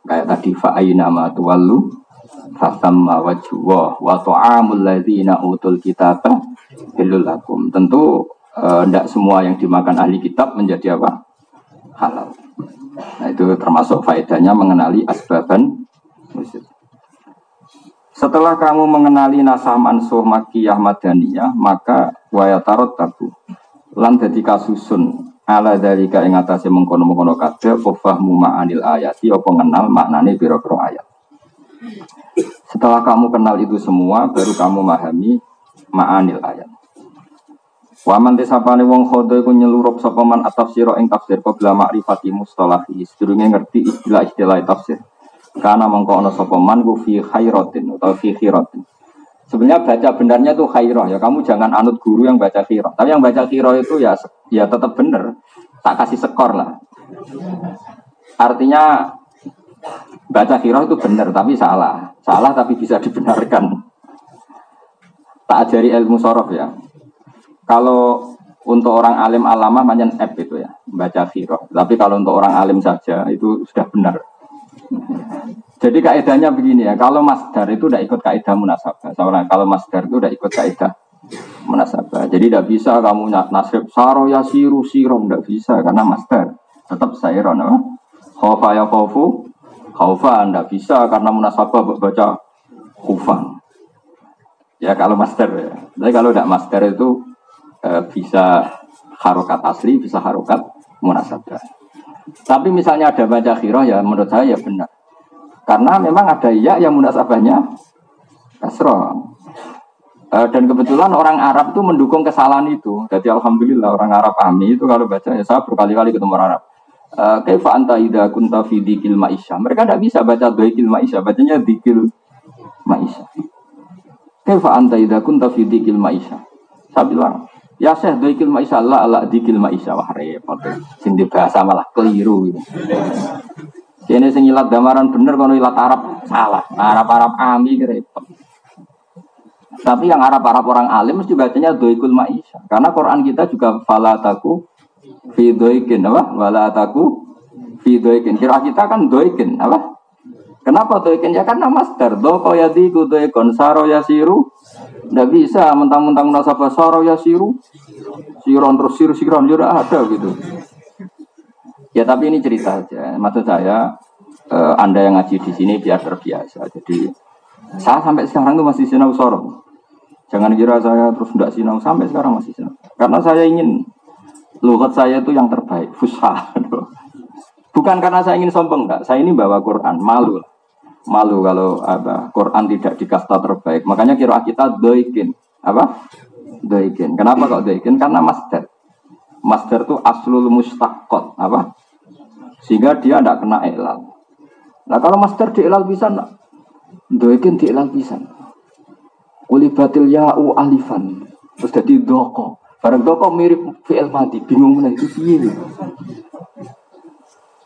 kayak tadi fa'aina ma tuwallu fasamma wajhuwa wa ta'amul ladzina utul kitaba halal lakum. Tentu tidak semua yang dimakan ahli kitab menjadi apa? Halal. Nah itu termasuk faedahnya mengenali asbaban musyrik. Setelah kamu mengenali nasah mansuh makiyah madaniyah, maka wayatarot tabu lan dadi kasusun ala dalika ing atase mengkono-mengkono kabeh fahmu ma'anil ayati apa ngenal maknane pira-pira ayat. Setelah kamu kenal itu semua baru kamu memahami ma'anil ayat. Wa man tisapane wong khodo iku nyelurup sapa man at-tafsira ing tafsir qabla ma'rifati mustalahi sedurunge ngerti istilah-istilah tafsir. Karena mengko ana sapa man ku fi khairatin atau fi khiratin. Sebenarnya baca benarnya itu khairah ya. Kamu jangan anut guru yang baca khirah. Tapi yang baca khirah itu ya tetap benar. Tak kasih skor lah. Artinya baca khirah itu benar tapi salah. Salah tapi bisa dibenarkan. Tak ajari ilmu sorof ya. Kalau untuk orang alim alamah macam F itu ya, baca khirah. Tapi kalau untuk orang alim saja itu sudah benar. Jadi kaidahnya begini ya, kalau masdar itu udah ikut kaidah munasabah. Soalnya kalau masdar itu udah ikut kaidah munasabah. Jadi tidak bisa kamu nasib saro ya siru sirom, tidak bisa karena masdar tetap sairon. Khaufa ya khaufu khaufa, tidak bisa karena munasabah baca khufan. Ya kalau masdar ya. Tapi kalau tidak masdar itu bisa harokat asli, bisa harokat munasabah. Tapi misalnya ada baca khirah ya menurut saya ya benar. Karena memang ada ya yang munasabahnya kasroh. Dan kebetulan orang Arab itu mendukung kesalahan itu. Jadi alhamdulillah orang Arab Ami itu kalau baca ya saya berkali-kali ketemu orang Arab. Kaifa anta idza kunta fi dzikil ma'isyah. Mereka tidak bisa baca dzikil ma'isyah, bacanya dzikil ma'isyah. Kaifa anta idza kunta fi dzikil ma'isyah. Saya bilang ya Syekh dzikil ma'isyah la dzikil ma'isyah wah repot. Sing bahasa malah keliru gitu. Kene sing ilat gamaran bener kono ilat Arab salah. Arab-Arab Ami repot. Tapi yang Arab-Arab orang alim mesti bacanya dzikil ma'isyah. Karena Quran kita juga fala taku fi dzaikin apa? Wala taku fi dzaikin. Kira kita kan dzaikin apa? Kenapa dzaikin? Ya karena masdar dzaka yadiku dzaikon saro yasiru. Tidak bisa mentang-mentang nasabah saro ya siru siron terus siron ya ada gitu ya. Tapi ini cerita aja, maksud saya Anda yang ngaji di sini biar terbiasa. Jadi saya sampai sekarang tuh masih sinau soro, jangan kira saya terus tidak sinau, sampai sekarang masih sinau karena saya ingin lughat saya itu yang terbaik, fusha. Bukan karena saya ingin sombong, enggak. Saya ini bawa Quran, malu kalau Quran tidak dikasta terbaik. Makanya kira kita doikin apa? Doikin. Kenapa kok doikin? Karena masdar itu aslul mustaqqat apa? Sehingga dia tidak kena ilal. Nah kalau masdar di ilal bisa enggak? Doikin di ilal bisa. Ulibatil ya'u alifan. Terus jadi doko. Barang doko mirip fi'il madi. Bingung mana itu piye.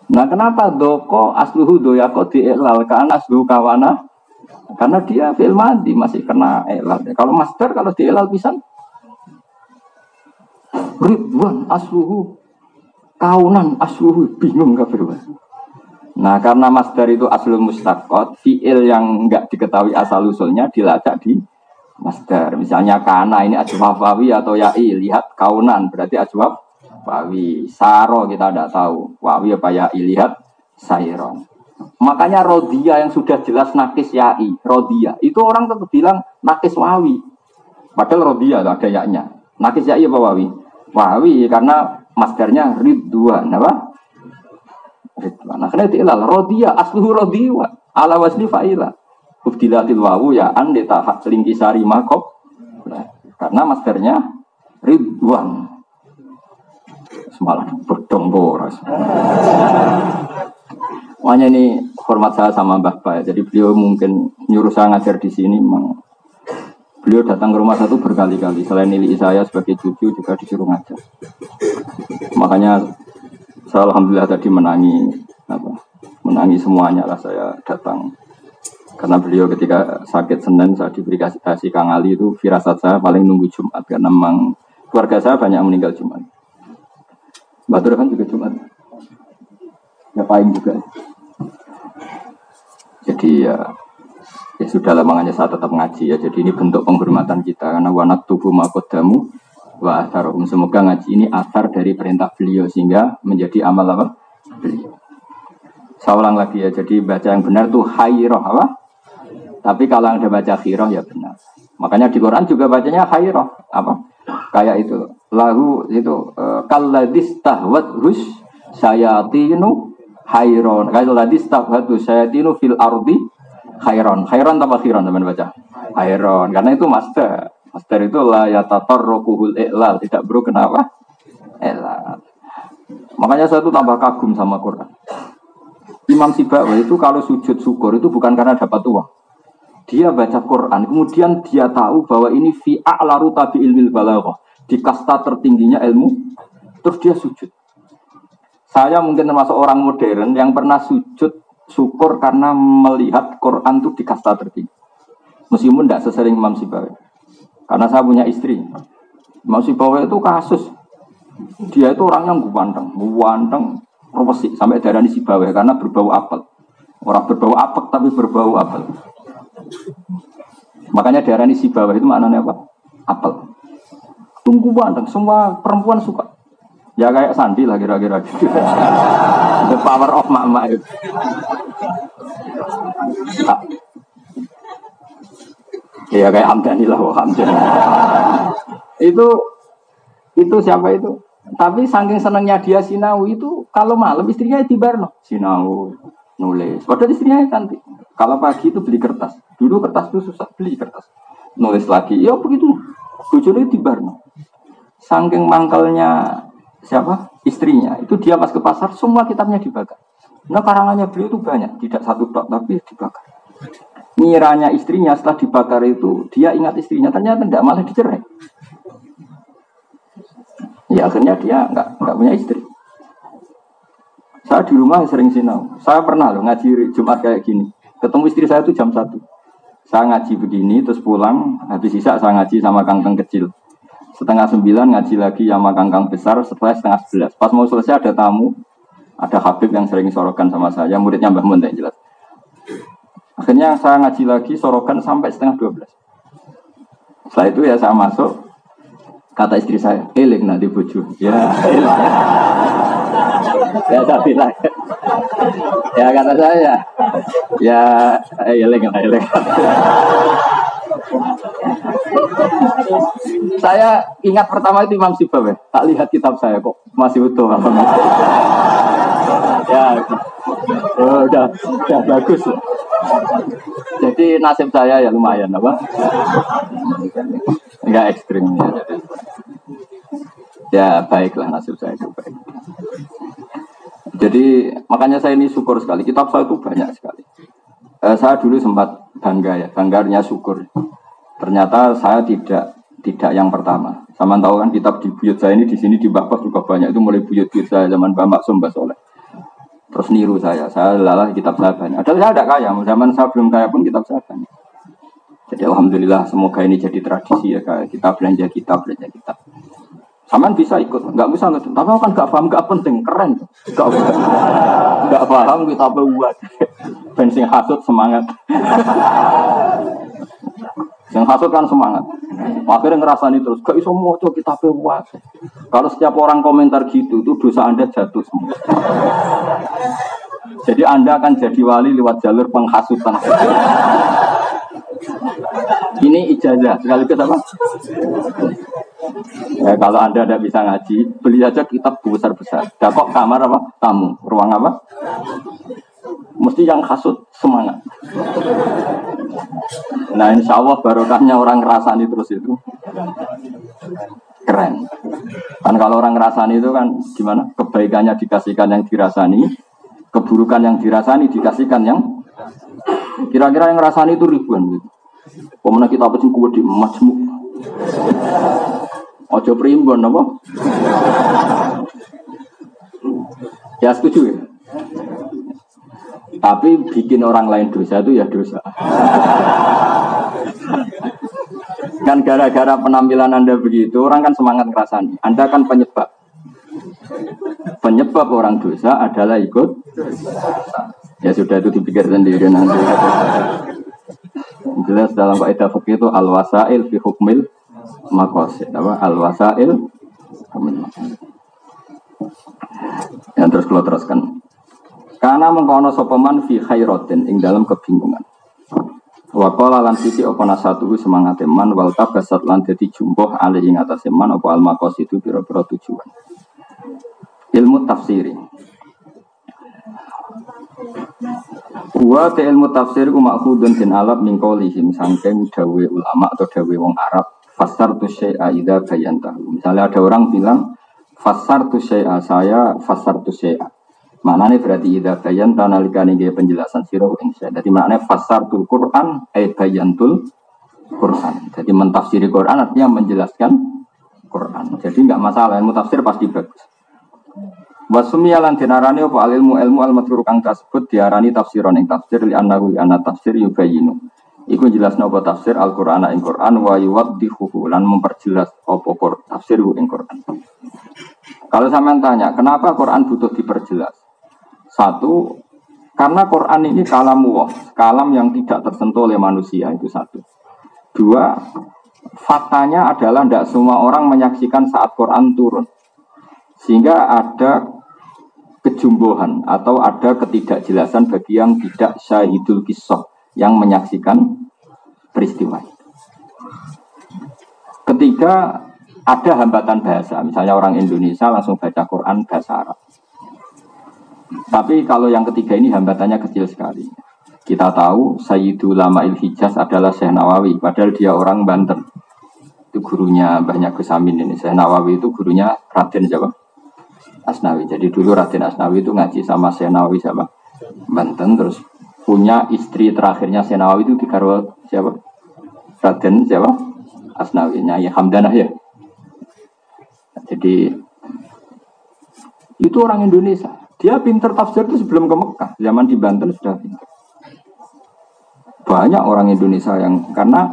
Nah kenapa doko asluhu doyako di'ilal karena asluhu kawana karena dia fi'il madi masih kena ilal. Kalau masdar kalau di'ilal bisa ridwan asluhu kaunan asluhu bingung kafir. Nah karena masdar itu aslul mustaqqat, fi'il yang enggak diketahui asal usulnya dilacak di masdar. Misalnya kana ini ajwaf wawi atau ya'i, lihat kaunan berarti ajwaf wawi, saro kita tidak tahu wawi apa ya, lihat sayron. Makanya rodia yang sudah jelas nakis ya'i, rodia itu orang tetap bilang nakis wawi, padahal rodia ada yaknya. Nakis ya'i apa wawi? Wawi karena masdarnya ridwan apa? Ridwan. Nah karena itu ilal rodia asluhu rodiwa ala wasli fa'ila ubdilatil wawu ya andeta lingkisari makob. Nah, karena masdarnya ridwan semalam berdomboras. Makanya ini hormat saya sama Mbah Ba. Jadi beliau mungkin nyuruh saya ngajar di sini. Beliau datang ke rumah satu berkali-kali. Selain nilai saya sebagai cucu juga disuruh ngajar. Makanya saya alhamdulillah tadi menangi semuanya lah saya datang. Karena beliau ketika sakit Senin saat diberi kasih Kang Ali itu firasat saya paling nunggu Jumat karena memang keluarga saya banyak meninggal Jumat. Batur kan juga Jumat. Ya paling juga. Jadi ya sudah lah makanya saya tetap ngaji ya. Jadi ini bentuk penghormatan kita karena wanat tubuh makodamu wa atharum. Semoga ngaji ini athar dari perintah beliau sehingga menjadi amal apa? Beliau. Saya ulang lagi ya. Jadi baca yang benar tuh khairah apa? Tapi kalau Anda baca khirah ya benar. Makanya di Quran juga bacanya khairah. Apa? Kayak itu. Lahu itu kalladis tahwat hus sayatinu khairon. Kalladis tahwat hus sayatinu fil ardi khairon. Khairon tambah khiron teman baca. Khairon. Karena itu master. Master itu la yatatarrukuhul i'lal. Tidak bro kenapa? I'lal. Makanya saya itu tambah kagum sama Quran. Imam Sibawi itu kalau sujud syukur itu bukan karena dapat uang. Dia baca Quran, kemudian dia tahu bahwa ini fi a'laru tabi ilmil balaghah, di kasta tertingginya ilmu, terus dia sujud. Saya mungkin termasuk orang modern yang pernah sujud syukur karena melihat Quran itu di kasta tertinggi. Meskipun tidak sesering Imam Sibawi. Karena saya punya istri. Imam Sibawi itu kasus. Dia itu orang yang ganteng, profesi sampai darah di Sibawi karena berbau apel. Orang berbau apek tapi berbau apel. Makanya daerah ini si bawah itu maknanya apa? Apel. Tunggu bandeng, semua perempuan suka. Ya kayak Sandi lah kira-kira gitu. The power of mak-mak itu. Ya kayak Hamdani lah, Hamdani. Itu siapa itu? Tapi saking senangnya dia sinau itu kalau malam istrinya tibarno sinau nulis. Padahal istrinya cantik. Kalau pagi itu beli kertas. Dulu kertas itu susah, beli kertas. Nulis lagi, ya begitu. Bojone tibarno. Saking mangkalnya siapa? Istrinya. Itu dia pas ke pasar, semua kitabnya dibakar. Nah karangannya beliau itu banyak. Tidak satu tok, tapi dibakar. Ngiranya istrinya setelah dibakar itu, dia ingat istrinya. Ternyata tidak, malah dicerai. Ya akhirnya dia nggak punya istri. Saya di rumah sering sinau. Saya pernah loh ngaji Jumat kayak gini. Ketemu istri saya itu jam 1. Saya ngaji begini, terus pulang. Habis isya saya ngaji sama kangkang kecil. 8:30 ngaji lagi sama kangkang besar. Setelah 10:30. Pas mau selesai ada tamu. Ada Habib yang sering sorokan sama saya. Muridnya Mbah Mun yang jelas. Akhirnya saya ngaji lagi sorokan sampai 11:30. Setelah itu ya saya masuk. Kata istri saya, eling nanti bojo. Ya, ya saya bilang. Ya kata saya, ya eling. Saya ingat pertama itu Imam Sibawi. Tak lihat kitab saya kok masih utuh. Ya, udah bagus. Jadi nasib saya ya lumayan apa? Enggak ekstrim ya. Ya baiklah nasib saya itu baik. Jadi makanya saya ini syukur sekali. Kitab saya itu banyak sekali. Saya dulu sempat bangganya syukur. Ternyata saya tidak yang pertama. Sama tahu kan kitab di buyut saya ini di sini di Bapak juga banyak. Itu mulai buyut-buyut saya zaman Mbak Maksum Mbak Soleh. Terus niru saya lalah kitab saya banyak. Padahal saya tidak kaya, zaman saya belum kaya pun kitab saya banyak. Jadi alhamdulillah semoga ini jadi tradisi ya kita belanja kitab. Saman bisa ikut, nggak bisa nggak. Tapi kan nggak paham, nggak penting, keren. Nggak paham kita buat. Bensin hasut semangat. Yang hasut kan semangat. Akhirnya ngerasani terus, gak iso moco kita buat. Kalau setiap orang komentar gitu, itu dosa Anda jatuh semua. Jadi Anda akan jadi wali lewat jalur penghasutan. Ini ijazah, sekaligus apa? Ya, kalau Anda tidak bisa ngaji, beli aja kitab besar-besar. Kok kamar apa? Tamu. Ruang apa? Mesti yang hasut semangat. Nah insya Allah barokahnya orang ngerasani terus itu keren. Kan kalau orang ngerasani itu kan gimana? Kebaikannya dikasihkan yang dirasani, keburukan yang dirasani dikasihkan yang kira-kira yang ngerasani itu ribuan gitu. Pemenang kita apa sih kuat di majmuk. Ojo primbon apa? Ya setuju ya. Tapi bikin orang lain dosa itu ya dosa. Kan gara-gara penampilan Anda begitu, orang kan semangat ngerasani. Anda kan penyebab. Penyebab orang dosa adalah ikut. Ya sudah itu dipikir sendiri nanti. Jelas dalam kaidah fikih itu al-wasail fi hukmil maqasid. Apa? Al-wasail hukmil maqasid. Yang terus kalau teruskan. Karena mengkono sopaman fi khairatin ing dalam kebingungan. Wa qala lan sisi apa nasatuhu semangat man wal tabasat lan dadi jumbuh alih ing atase man apa al maqasidu pira-pira tujuan. Ilmu tafsiri. Wa ta ilmu tafsir ku makhudun bin alab min qaulihim sangking dawe ulama atau dawe wong Arab fasartu syai'a idza bayantahu. Misalnya ada orang bilang fasartu syai'a, saya fasartu syai'a. Maknanya berarti idza bayanta nalikane nggih penjelasan sira ing syai'. Dadi maknanya fasartul Quran bayantul Quran. Jadi mentafsiri Quran artinya menjelaskan Quran. Jadi enggak masalah, ilmu tafsir pasti bagus. Wasumi lan dinarani apa ilmu al-madhkur kang kasebut diarani tafsiron ing tafsir li annahu ana tafsir yubayinu. Iku jelasna apa tafsir Al-Qur'an ing Qur'an wa yuwaddihu lan memperjelas apa tafsir ing Qur'an. Kalau sampean tanya, kenapa Quran butuh diperjelas? Satu, karena Quran ini kalamullah, kalam yang tidak tersentuh oleh manusia, itu satu. Dua, faktanya adalah tidak semua orang menyaksikan saat Quran turun. Sehingga ada kejumbuhan atau ada ketidakjelasan bagi yang tidak syahidul kisah, yang menyaksikan peristiwa. Ketiga, ada hambatan bahasa. Misalnya orang Indonesia langsung baca Quran bahasa Arab. Tapi kalau yang ketiga ini hambatannya kecil sekali. Kita tahu Sayyidul Ulama'il Hijaz adalah Syekh Nawawi, padahal dia orang Banten. Itu gurunya banyak Gus Amin ini. Syekh Nawawi itu gurunya Raden siapa? Asnawi. Jadi dulu Raden Asnawi itu ngaji sama Syekh Nawawi siapa? Banten. Terus punya istri terakhirnya Syekh Nawawi itu dikarwa siapa? Raden siapa? Asnawi. Nyai Hamdanah ya. Jadi itu orang Indonesia. Dia pinter tafsir itu sebelum ke Mekah. Zaman di Banten sudah pinter. Banyak orang Indonesia yang karena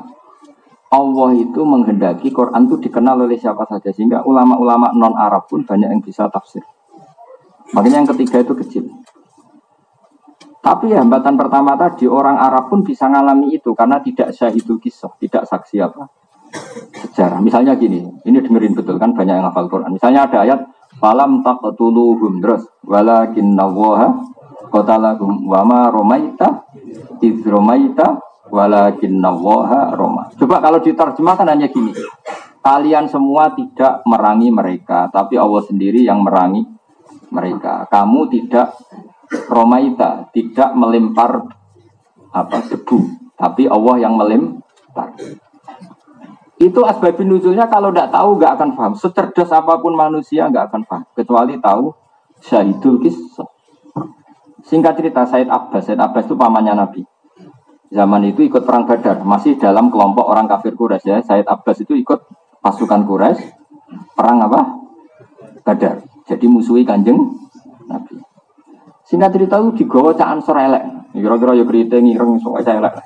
Allah itu menghendaki Quran itu dikenal oleh siapa saja. Sehingga ulama-ulama non-Arab pun banyak yang bisa tafsir. Makanya yang ketiga itu kecil. Tapi hambatan pertama tadi orang Arab pun bisa ngalami itu. Karena tidak syahidul kisah. Tidak saksi apa? Sejarah. Misalnya gini. Ini dengerin betul kan banyak yang hafal Quran. Misalnya ada ayat. Falam taqtuluhum terus walakinnallaha qatalahum wa ma ramaita idz ramaita walakinnallaha rama. Coba kalau diterjemahkan hanya gini. Kalian semua tidak merangi mereka, tapi Allah sendiri yang merangi mereka. Kamu tidak ramaita, tidak melempar debu, tapi Allah yang melempar. Itu asbabun nuzulnya kalau tidak tahu nggak akan paham. Secerdas apapun manusia nggak akan paham. Kecuali tahu syahidul kisah. Singkat cerita Said Abbas itu pamannya Nabi. Zaman itu ikut perang Badar. Masih dalam kelompok orang kafir Quraisy ya. Said Abbas itu ikut pasukan Quraisy. Perang apa? Badar. Jadi musuhi Kanjeng Nabi. Singkat cerita itu digawa cak Ansor elek. Kira-kira ya keriting ireng sok elek.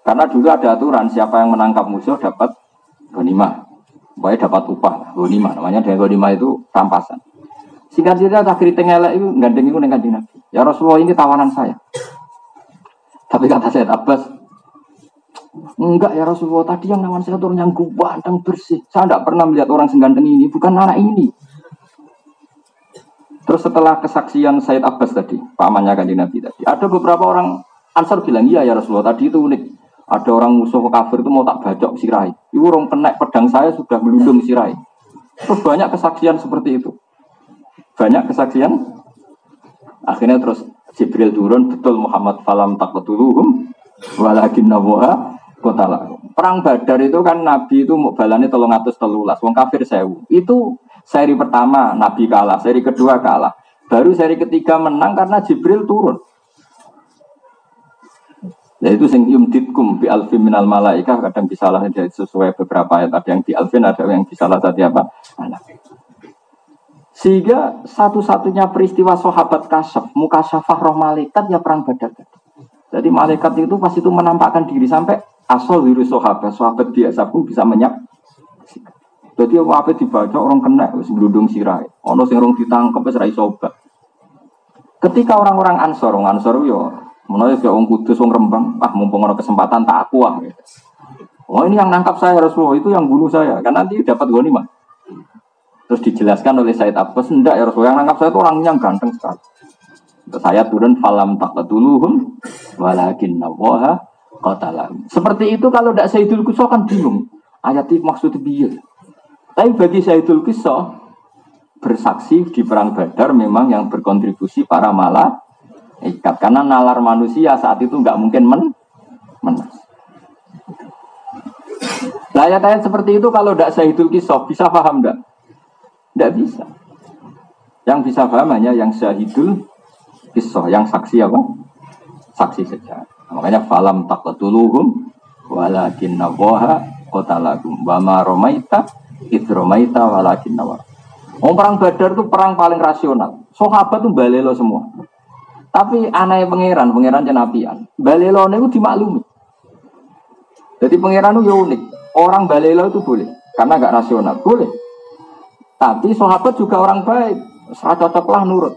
Karena dulu ada aturan siapa yang menangkap musuh dapat ghanimah. Pokoknya dapat upah, ghanimah. Namanya dengan ghanimah itu rampasan. Singkat cerita tak keriting elek itu gandeng itu dengan Kanjeng Nabi. Ya Rasulullah ini tawanan saya. Tapi kata Said Abbas, enggak ya Rasulullah, tadi yang nawan saya turun yang ganteng bersih. Saya tidak pernah melihat orang seganteng ini, bukan anak ini. Terus setelah kesaksian Said Abbas tadi, pamannya Kanjeng Nabi tadi, ada beberapa orang Ansar bilang, iya ya Rasulullah, tadi itu unik. Ada orang musuh kafir itu mau tak bacok sirai. Itu orang kena pedang saya sudah melundung sirai. Terus banyak kesaksian seperti itu. Banyak kesaksian. Akhirnya terus Jibril turun, betul Muhammad falam taqtuluhum walakinnallaha qatalahum. Perang Badar itu kan Nabi itu balane 313. Wong kafir 1000. Itu seri pertama Nabi kalah, seri kedua kalah. Baru seri ketiga menang karena Jibril turun. Yaitu sing yumditkum bi alfin minal malaikah, kadang disalah sesuai beberapa ayat, ada yang di alfin, ada yang disalah tadi apa? Sehingga satu-satunya peristiwa sahabat kasyaf, mukasyafah roh malaikat ya perang Badar. Jadi malaikat itu pas itu menampakkan diri sampai asal virus sahabat biasa pun bisa menyaksikan. Jadi apa dibaca orang kena wis gludung sirai. Ono sing rong ditangkep wis ra iso obat. Ketika orang-orang Ansor yo menawa ya wong Kudus wong Rembang, mumpung ana kesempatan tak aku gitu. Oh ini yang nangkap saya Rasulullah, itu yang bunuh saya, kan nanti dapat ghanimah. Terus dijelaskan oleh Said Abbas, enggak ya Rasulullah, yang nangkap saya itu orang yang ganteng sekali. Terus saya turun falam taqatuluhum walakin nawaha qatalahum. Seperti itu kalau tidak Sayyidul Qisah kan bingung. Ayat itu maksudnya biar. Tapi bagi Sayyidul Qisah bersaksi di perang Badar memang yang berkontribusi para malaikat. Karena nalar manusia saat itu nggak mungkin menang. Ayat-ayat seperti itu kalau tidak Sayyidul Qisah bisa paham enggak? Tidak bisa. Yang bisa paham hanya yang Syahidul Qisah, yang saksi apa? Saksi saja. Makanya falam taqatuluhum walakin nawaha qatalahum wa ma ramaita id ramaita walakin nawaha. Perang Badar itu perang paling rasional. Sahabat itu balelo semua. Tapi aneh pangeran jenapian. Balelo itu dimaklumi. Jadi pangeran itu unik. Orang balelo itu boleh karena enggak rasional, boleh. Tapi sahabat juga orang baik, cocoklah nurut.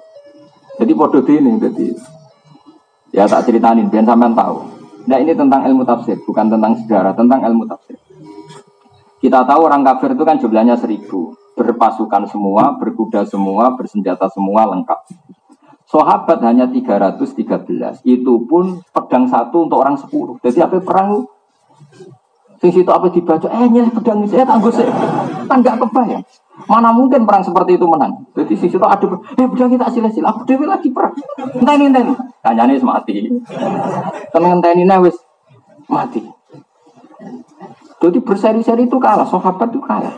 Jadi podo ini, jadi ya tak ceritain, biar sampean tahu. Nah ini tentang ilmu tafsir, bukan tentang sejarah, tentang ilmu tafsir. Kita tahu orang kafir itu kan jumlahnya 1000, berpasukan semua, berkuda semua, bersenjata semua lengkap. Sahabat hanya 313, itu pun pedang satu untuk orang 10. Jadi apa perang? Sing situ apa dibaca? Nyelih pedang saya tangguh saya, kan nggak kebayang. Mana mungkin perang seperti itu menang? Jadi sisi itu ada, pedang kita sila-sila, aku dewi lagi perang. Enteni. Tanyanya mati. Enteni wis mati. Jadi berseri-seri itu kalah, sahabat itu kalah.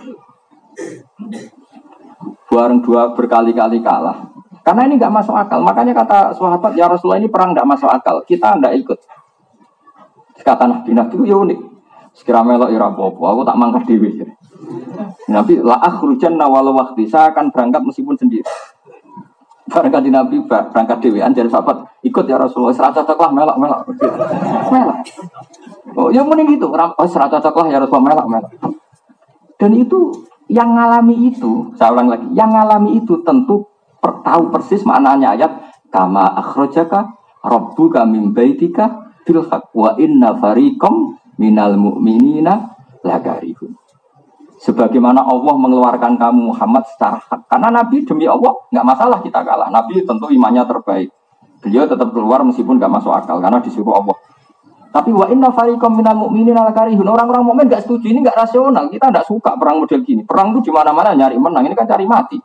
Bareng dua berkali-kali kalah. Karena ini nggak masuk akal. Makanya kata sahabat, ya Rasulullah ini perang nggak masuk akal. Kita nggak ikut. Kata Nabi itu ya unik. Sekira melok ya apa-apa, aku tak mangkat dewi. Nabi la akhrujanna walau waqti, saya akan berangkat meskipun sendiri. Berangkat di Nabi berangkat dewean jadi sahabat ikut ya Rasulullah, serata cocoklah melak. Oh ya mending gitu, serata cocoklah ya Rasulullah melak. Dan itu yang ngalami itu, saya ulang lagi, yang ngalami itu tentu tahu persis maknanya ayat kama akhrajaka rabbuka min baitika bil haqq wa inna fariqam minal mu'minina lakarihun. Sebagaimana Allah mengeluarkan kamu Muhammad secara hak. Karena Nabi demi Allah nggak masalah kita kalah. Nabi tentu imannya terbaik. Beliau tetap keluar meskipun nggak masuk akal karena disuruh Allah. Tapi wa inna fariqam minal mu'minina lakarihun. Orang-orang mukmin nggak setuju, ini nggak rasional. Kita nggak suka perang model gini. Perang itu di mana-mana nyari menang. Ini kan cari mati.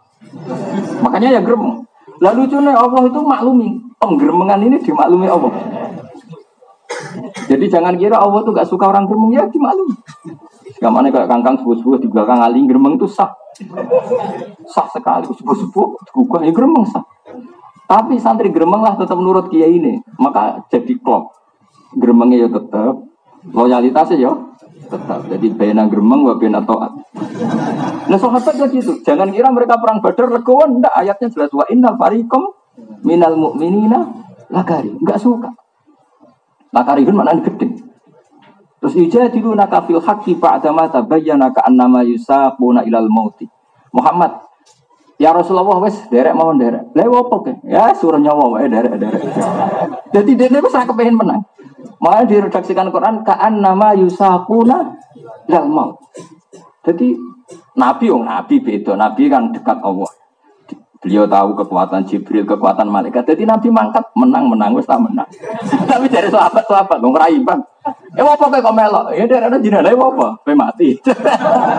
Makanya ya gremeng. Lalu lucunya Allah itu maklumi. Penggeremengan ini dimaklumi Allah. Jadi jangan kira Allah tuh gak suka orang gremeng, ya dimaklumi. Gamane kayak kangkang sepuh-sepuh di belakang aling gremeng itu sah. Sah sekali, sepuh-sepuh digugah ya gremeng sah. Tapi santri gremeng lah tetap menurut kiai ini. Maka jadi klop. Gremengnya ya tetap, loyalitasnya ya tetap. Jadi bena gremeng wa bena taat. Nah sahabat begitu. Jangan kira mereka perang Badar legowo, ndak, ayatnya jelas wa innal fariqam minal mu'minina lagari. Enggak suka. Lakarihun maknanya gede. Terus ijadiluna kafil haqqi ba'da ma tabayyana ka'annama yusaquna ilal mauti. Muhammad, ya Rasulullah wis derek mawon derek. Lha opo ke? Ya suruh nyawa wae derek. Jadi dene wis kepengin menang. Malah diredaksikan Quran ka'annama yusaquna ilal maut. Jadi nabi beda. Nabi kan dekat Allah. Beliau tahu kekuatan Jibril, kekuatan malaikat. Jadi Nabi mangkat, menang, wis tak menang. Tapi dari sahabat, dong raiban. Apa kok melok? Ya dari ada jinak, apa? Pe mati.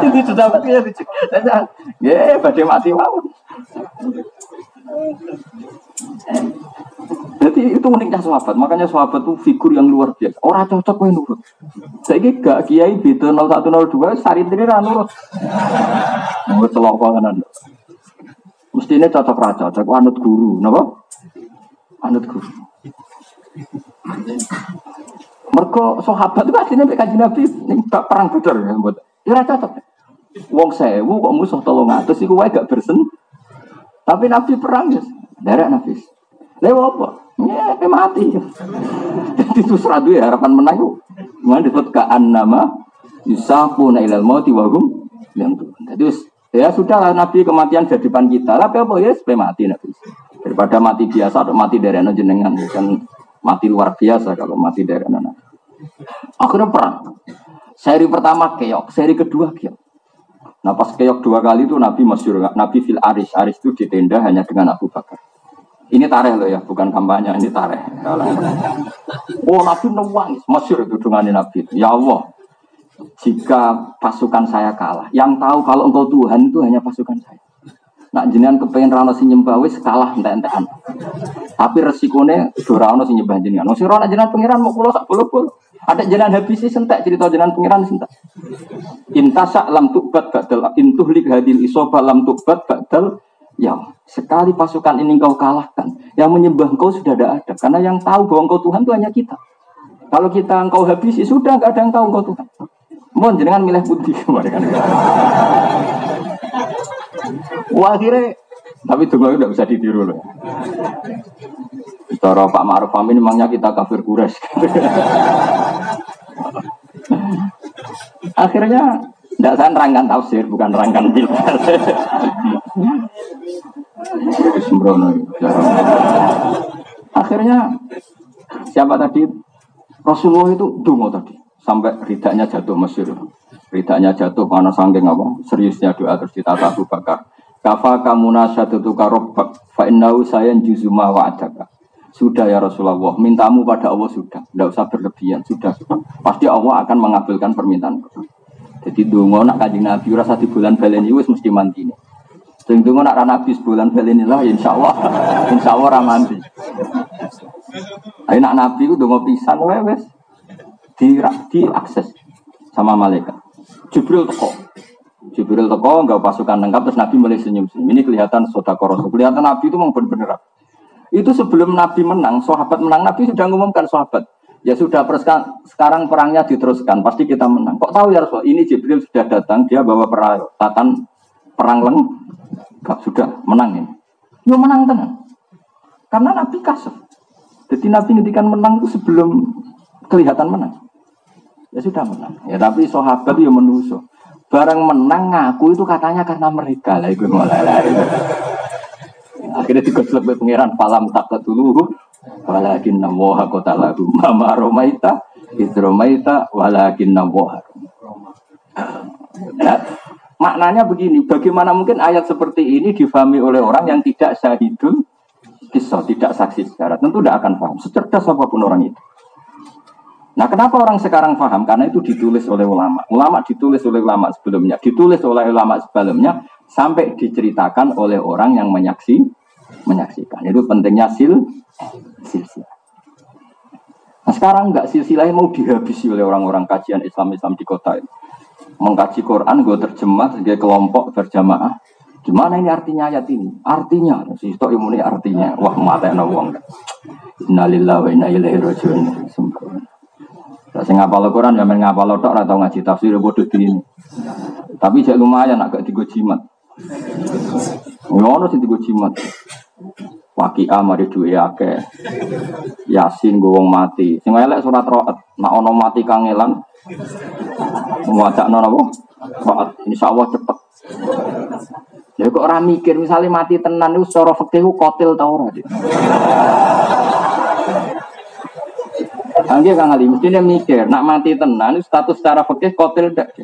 Itu sudah mati ya. Ya, badai mati mau. Jadi itu uniknya sahabat. Makanya sahabat itu figur yang luar biasa. Orang cocok wae nurut. Saiki gak kiai beda 0102 sarintine ra nurut. Mau celok panganan. Mestinya cocok raja, cocok anut guru, napa? Anut guru. Mergo sahabat itu asline mek Kanjeng Nabi ning perang Badar ya, mbot. Ya ora cocok. Wong 1000 kok musuh 300 iku wae gak bersen. Tapi Nabi perang ya, derek Nabi. Lewat apa? Ya, mati. Jadi itu seradu ya harapan menang itu. Mana disebut kaan nama Yusafuna ilal mauti wahum yang tuh. Jadi ya sudahlah Nabi kematian di depan kita. Tapi apa ya supaya mati Nabi. Daripada mati biasa atau mati dari anak jenengan kan mati luar biasa kalau mati dari anak. Akhirnya perang. Seri pertama keok, seri kedua keok. Nah pas keok 2 kali itu Nabi masyhur, Nabi fil aris itu di tenda hanya dengan Abu Bakar. Ini tareh loh ya, bukan kampanye, ini tareh. Oh Nabi nangis, masyhur itu dengan Nabi. Ya Allah, jika pasukan saya kalah, yang tahu kalau engkau Tuhan itu hanya pasukan saya. Nak jenengan kepengen rano sing nyembah wis kalah entek-entekan. Tapi resikonya ora ono sing nyembah jenengan. Wong sing ora jenengan pangeran mau kula sak bolo-bolo. Ada jenengan habisi sentek cerita jenengan pangeran sentek. Intasa lam tubat badal intuhlik hadil isoba lam tubat badal. Ya, sekali pasukan ini kau kalahkan, yang menyembah engkau sudah tidak ada. Karena yang tahu bahwa engkau Tuhan itu hanya kita. Kalau kita engkau habisi, sudah tidak ada yang tahu engkau Tuhan. Mohon jangan milih putih. Wah akhirnya, tapi tunggu tidak bisa ditiru loh. Cara Pak Ma'ruf Amin memangnya kita kafir Quraisy. Akhirnya tidak saya nerangkan tafsir, bukan nerangkan film. Akhirnya siapa tadi? Rasulullah itu dungo tadi sampai ridaknya jatuh masyhur. Ridaknya jatuh karena saking apa? Seriusnya doa terus ditata Abu Bakar. Kafa kamuna syadatuka rabbak fa innahu sayanjuzuma wa'adaka. Sudah ya Rasulullah, mintamu pada Allah sudah, tidak usah berlebihan, sudah. Pasti Allah akan mengabulkan permintaan. Jadi dungo nak Kanjeng Nabi rasa di bulan baleni wis mesti mantine. Sing dungo nak Nabi bulan baleni lah insyaallah ra mandi. Ayo nak Nabi ku dungo pisan wae wis diakses sama malaikat. Jibril teko enggak pasukan lengkap terus Nabi mulai senyum-senyum. Ini kelihatan sedekah Rasul. Kelihatan Nabi itu memang benar-benar. Itu sebelum Nabi menang, sahabat menang, Nabi sudah mengumumkan sahabat. Ya sudah sekarang perangnya diteruskan, pasti kita menang. Kok tahu ya Rasul? Ini Jibril sudah datang, dia bawa peralatan perang lengkap, sudah menang ini. Ya menang tenang. Karena Nabi kasih. Jadi Nabi ngendikan menang itu sebelum kelihatan menang. Ya sudah menang. Ya tapi sahabat ya menuso. Barang menang ngaku itu katanya karena mereka lah itu mulai. Akhirnya digosok oleh pangeran falam taqatuluhu walakinna waha qatalahu mama romaita idromaita walakinna waha. Ya, maknanya begini, bagaimana mungkin ayat seperti ini difahami oleh orang yang tidak syahidul kisah, tidak saksi sejarah? Tentu tidak akan paham, secerdas apapun orang itu. Nah kenapa orang sekarang paham? Karena itu ditulis oleh ulama. Ulama ditulis oleh ulama sebelumnya, ditulis oleh ulama sebelumnya, sampai diceritakan oleh orang yang menyaksikan. Itu pentingnya silsilah. Nah sekarang enggak, silsilahnya mau dihabisi oleh orang-orang kajian Islam di kota ini. Mengkaji Quran, gue terjemah sebagai kelompok berjamaah. Gimana ini artinya ayat ini? Artinya, si itu ilmu ini artinya. Wah matanya wong. Innalillahi wa inna ilaihi raji'un. Saya ngapal Quran, ya main ngapal tok atau ngaji tafsir bodoh ini. Tapi jadi lumayan agak digo jimat. Ngono sih digo jimat. Waqi'ah mari duwe akeh. Yasin go wong mati. Sing elek surat Ra'd, nek ana mati kangelan wacana napa? Ra'd insyaallah cepet. Ya kok ora mikir misale mati tenan niku secara fikih ku qatil ta ora. Angge Kang Ali mesti mikir, nak mati tenan status secara fikih qatil ndak.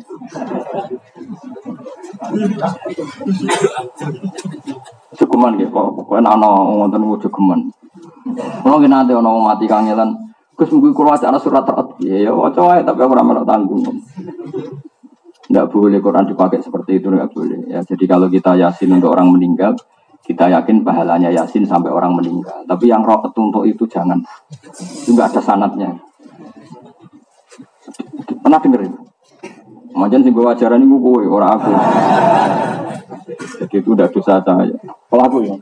Cukuman nggih kok pokoke ana wonten cukuman. Kalau nanti ana mati kangelan, Gus mungkin kula wacana surat Ra'd. Ya waca wae tapi ora melok tanggung. Ndak boleh Quran dipakai seperti itu, nggak boleh. Ya jadi kalau kita yasin untuk orang meninggal, kita yakin pahalanya yasin sampai orang meninggal. Tapi yang roh untuk itu jangan. Itu nggak ada sanadnya. Pernah dengerin? Macam sih gue ajaran ini gue orang aku. Jadi itu udah dosa saya. Pelaku ya.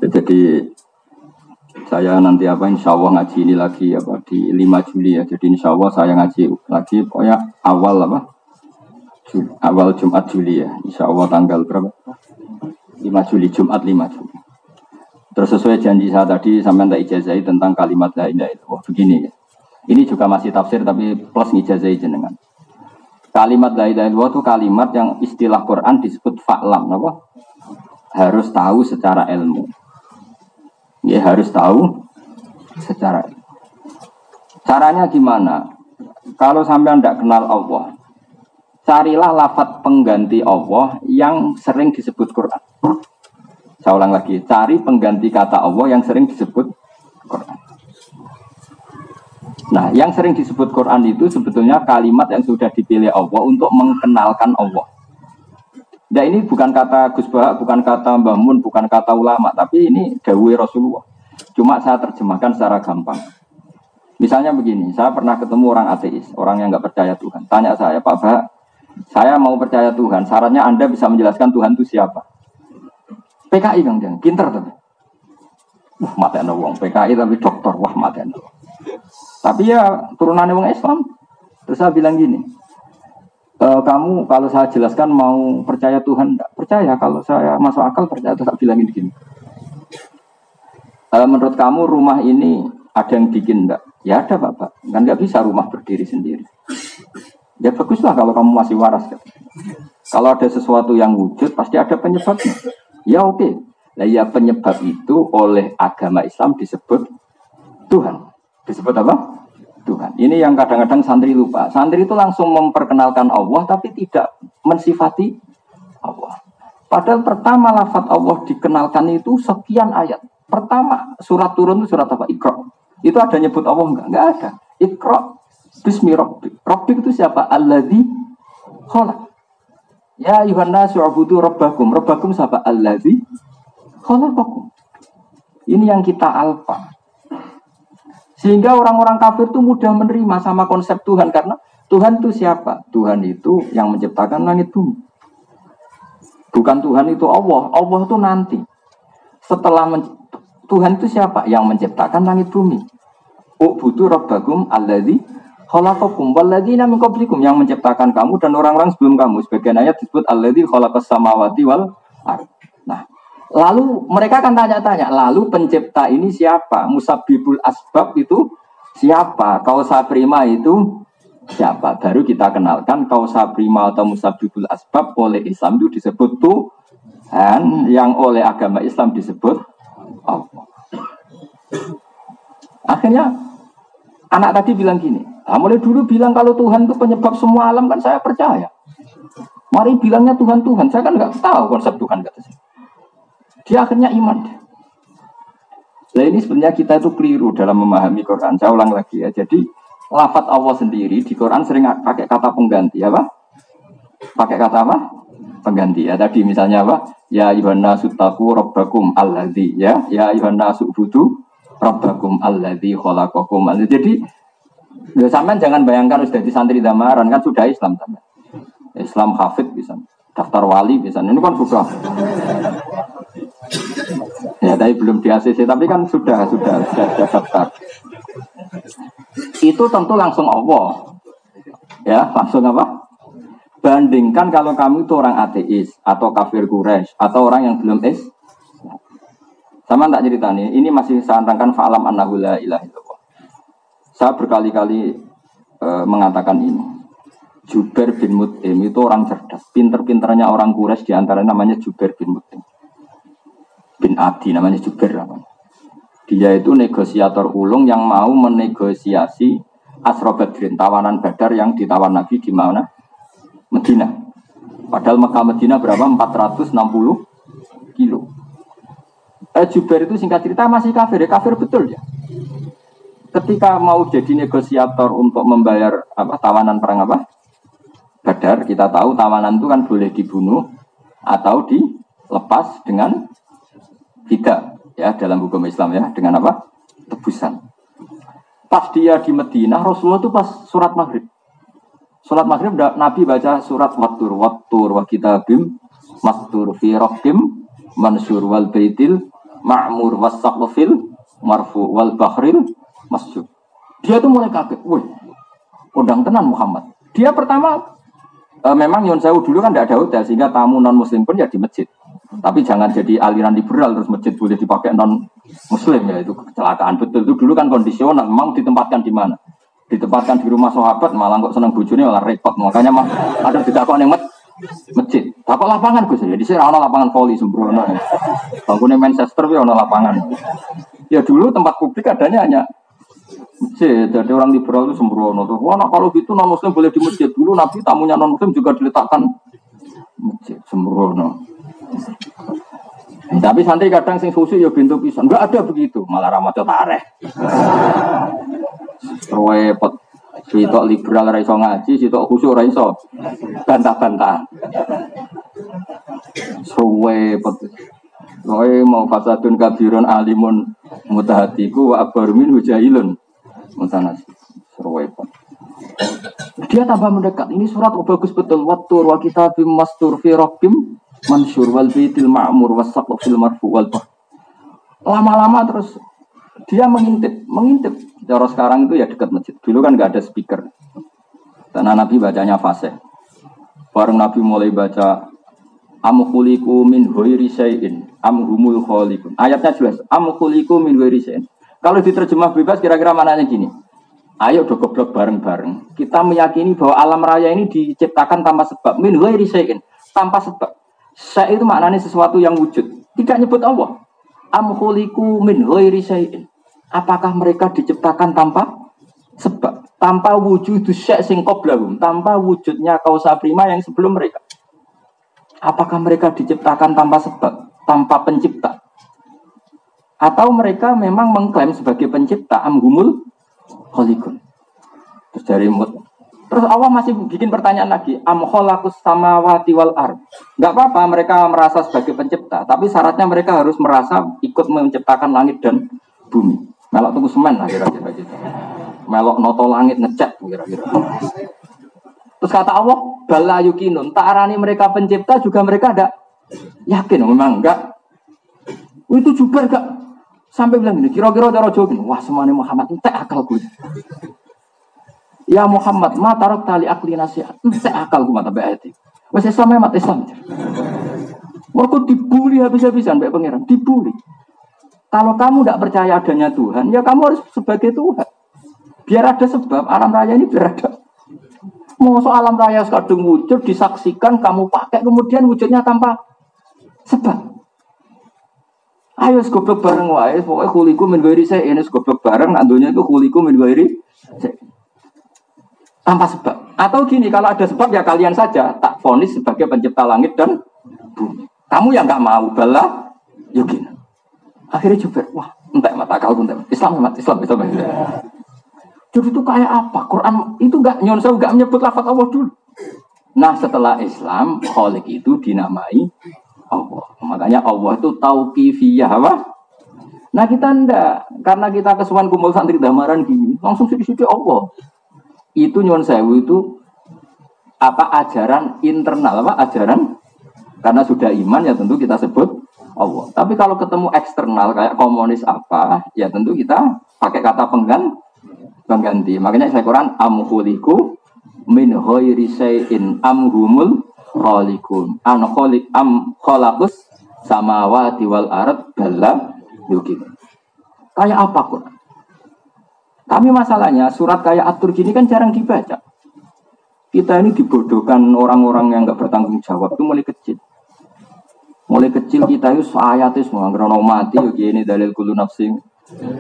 Jadi saya nanti insya Allah ngaji ini lagi di 5 Juli ya. Jadi insya Allah saya ngaji lagi pokoknya awal awal Jumat Juli ya, insya Allah tanggal berapa? 5 Juli, Jumat 5 Juli. Terus sesuai janji saya tadi, sampai tak ijazahi tentang kalimat la ilaha illallah. Begini ya, ini juga masih tafsir tapi plus ngijazahi jenengan. Kalimat la ilaha illallah itu kalimat yang istilah Quran disebut fa'lam, apa? Harus tahu secara ilmu. Ya harus tahu secara ilmu. Caranya gimana? Kalau sampai tidak kenal Allah, carilah lafadz pengganti Allah yang sering disebut Quran. Saya ulang lagi, cari pengganti kata Allah yang sering disebut Quran. Nah, yang sering disebut Quran itu sebetulnya kalimat yang sudah dipilih Allah untuk mengenalkan Allah. Nah, ini bukan kata Gus Bah, bukan kata Mbah Mun, bukan kata ulama, tapi ini dawuh Rasulullah. Cuma saya terjemahkan secara gampang. Misalnya begini, saya pernah ketemu orang ateis, orang yang nggak percaya Tuhan. Tanya saya, Pak Bah, saya mau percaya Tuhan, syaratnya Anda bisa menjelaskan Tuhan itu siapa? PKI Kang Jang, pinter tapi. Wah, matenya wong PKI tapi dokter, wah matenya. Tapi ya turunannya wong Islam. Terus saya bilang gini, kamu kalau saya jelaskan mau percaya Tuhan, enggak percaya. Kalau saya masuk akal percaya, terus saya bilangin gini. Menurut kamu rumah ini ada yang bikin enggak? Ya ada Bapak, kan nggak bisa rumah berdiri sendiri. Ya baguslah kalau kamu masih waras. Kan? Kalau ada sesuatu yang wujud, pasti ada penyebabnya. Ya oke. Nah ya penyebab itu oleh agama Islam disebut Tuhan. Disebut apa? Tuhan. Ini yang kadang-kadang santri lupa. Santri itu langsung memperkenalkan Allah, tapi tidak mensifati Allah. Padahal pertama lafaz Allah dikenalkan itu sekian ayat. Pertama surat turun itu surat apa? Iqra. Itu ada nyebut Allah enggak? Enggak ada. Iqra bismi rabbik. Rabbik itu siapa? Alladzi khalaq. Ya ayuhan nasu ubudu rabbakum. Rabbakum siapa? Alladzi khalaqakum. Ini yang kita alfa. Sehingga orang-orang kafir itu mudah menerima sama konsep Tuhan. Karena Tuhan itu siapa? Tuhan itu yang menciptakan langit bumi. Bukan Tuhan itu Allah. Allah itu nanti. Setelah Tuhan itu siapa? Yang menciptakan langit bumi. Ubudu rabbakum alladzi khalaqakum walladzina min qablikum, yang menciptakan kamu dan orang-orang sebelum kamu. Sebagian ayat disebut alladzi khalaqas samawati wal ardh. Nah, lalu mereka akan tanya-tanya, lalu pencipta ini siapa? Musabbibul asbab itu siapa? Kausa prima itu siapa? Baru kita kenalkan kausa prima atau musabbibul asbab oleh Islam itu disebut Tuhan, yang oleh agama Islam disebut Allah. Akhirnya anak tadi bilang gini, mulai dulu bilang kalau Tuhan itu penyebab semua alam, kan saya percaya. Mari bilangnya Tuhan, saya kan nggak tahu konsep Tuhan, kata saya. Dia akhirnya iman. Nah ini sebenarnya kita itu keliru dalam memahami Quran. Saya ulang lagi ya. Jadi lafaz Allah sendiri di Quran sering pakai kata pengganti, apa? Pakai kata apa? Pengganti ya. Tadi misalnya apa? Ya ayyuhan nasu taqu rabbakum alladzi, ya ayyuhan nasu ubudu rabbakum alladzi khalaqakum. Jadi sampean jangan bayangkan sudah di santri damaran, kan sudah Islam sampean. Islam hafid bisa, daftar wali bisa. Ini kan sudah. Ya, tapi belum di ACC, tapi kan sudah daftar. Itu tentu langsung Allah. Ya, langsung apa? Bandingkan kalau kamu itu orang ateis atau kafir Quraisy atau orang yang belum sama tak cerita nih, ini masih saya terangkan fa'alam annahu la ilaha illallah. Saya berkali-kali mengatakan ini. Jubair bin Mut'im itu orang cerdas, pinter-pinternya orang Quraisy, di antara namanya Jubair bin Mut'im. Bin Adi namanya Jubair namanya. Dia itu negosiator ulung yang mau menegosiasi Asra Badrin, tawanan Badar yang ditawan Nabi di mana? Medina. Padahal Mekah Medina berapa? 460 kilo. Jubair itu singkat cerita masih kafir, ya kafir betul ya. Ketika mau jadi negosiator untuk membayar tawanan perang Badar, kita tahu tawanan itu kan boleh dibunuh atau dilepas dengan tidak ya dalam hukum Islam ya, dengan tebusan. Pas dia di Madinah, Rasulullah itu pas surat maghrib. Surat maghrib Nabi baca surat wattur wa kitabim mastur fi raqim mansur wal baitil ma'mur was saqfil marfu wal bahril masjud. Dia tuh mulai kaget, wih, undang tenan Muhammad. Dia pertama Memang Nyon Sewu dulu kan tidak ada hotel sehingga tamu non muslim pun ya di masjid. Tapi jangan jadi aliran liberal terus masjid boleh dipakai non muslim ya itu kecelakaan betul. Itu dulu kan kondisional. Mau ditempatkan di mana? Ditempatkan di rumah sahabat malah kok seneng bojone malah repot. Makanya mah ada didakok ning masjid. Takok lapangan Gus ya. Di sini ana lapangan voli sembrono. Bangunnya Manchester ya ana lapangan. Ya dulu tempat publik adanya hanya masjid. Jadi orang liberal itu sembrono. Wah, nah, kalau gitu non muslim boleh di masjid. Dulu Nabi tamunya non muslim juga diletakkan masjid sembrono. Tapi santri kadang sing susu ya pintu pisan. Enggak ada begitu. Malah ramaca tareh. Repot. Sitok liberal ora iso ngaji, sitok khusyuk ora iso bantah-bantah. Repot. Kowe mau fasadun kabirun alimun mutahatiku wa abarmin hujailun. Mutanas. Repot. Dia tambah mendekat. Ini surat bagus betul. Wattur wa kitabim mastur fi rabbim mansur wal baitil ma'mur wasaqfil marfu wal bah. Lama-lama terus dia mengintip. Cara sekarang itu ya dekat masjid. Dulu kan enggak ada speaker. Karena Nabi bacanya fasih. Bareng Nabi mulai baca am khuliqu min ghairi syai'in am humul khaliqun. Ayatnya jelas. Am khuliqu min ghairi syai'in. Kalau diterjemah bebas kira-kira maknanya gini. Ayo do goblok bareng-bareng. Kita meyakini bahwa alam raya ini diciptakan tanpa sebab. Min ghairi syai'in, tanpa sebab. Syai' itu maknanya sesuatu yang wujud. Tidak nyebut Allah. Am khuliqu min ghairi syai'in. Apakah mereka diciptakan tanpa sebab? Tanpa wujud syai' sing qablahum, tanpa wujudnya kausa prima yang sebelum mereka. Apakah mereka diciptakan tanpa sebab, tanpa pencipta? Atau mereka memang mengklaim sebagai pencipta amhumul khaliqun. Terus dari terus Allah masih bikin pertanyaan lagi, am khalaqus samawati wal ard. Enggak apa-apa mereka merasa sebagai pencipta, tapi syaratnya mereka harus merasa ikut menciptakan langit dan bumi. Melok tunggu semen lah kira-kira gitu. Melok noto langit ngecat kira-kira. Terus kata Allah, bala yukinun, tak arani mereka pencipta juga mereka ada yakin memang enggak. Itu juga enggak. Sampai bilang gini, kira-kira cara Jawa gini, wah semuanya Muhammad, entek akal gue. Ya Muhammad, ma tarok tali akli nasihat, entek akal gue mata bayati. Wes Islam mata Islam. Mereka dibully habis-habisan baik pangeran, dibully. Kalau kamu tidak percaya adanya Tuhan, ya kamu harus sebagai Tuhan. Biar ada sebab, alam raya ini biar ada. Mau soal alam raya sekadung wujud, disaksikan, kamu pakai, kemudian wujudnya tanpa sebab. Ayo goblok bareng wae, pokoknya khuliku min ghairi syai'in, goblok bareng, nandunya itu khuliku min ghairi syai'in. Tanpa sebab. Atau gini, kalau ada sebab ya kalian saja tak vonis sebagai pencipta langit dan bumi. Kamu yang enggak mau bala, yuk gini. Akhirnya juga, wah, entek mata akal entek. Islam. Jadi itu kayak apa? Quran itu enggak nyonsau, enggak menyebut lafaz Allah dulu. Nah, setelah Islam, Khaliq itu dinamai Allah. Makanya Allah itu tauqifiyah apa? Nah, kita enggak, karena kita kesuwan kumpul santri damaran gini, langsung sedikit Allah. Itu nyuwun sewu itu apa ajaran internal apa ajaran? Karena sudah iman ya tentu kita sebut Allah. Tapi kalau ketemu eksternal kayak komunis apa, ya tentu kita pakai kata pengganti. Makanya saya Quran am khuliqu min ghairi syai'in am humul khaliqun. An khaliq am khalaqus samawati wal ard bala yukin. Kayak apa Quran? Tapi masalahnya surat kayak At-Tur gini kan jarang dibaca. Kita ini dibodohkan orang-orang yang enggak bertanggung jawab itu mulai kecil. Mulai kecil kita itu ayatnya semua ngerono mati ya gini dalil kullu nafsin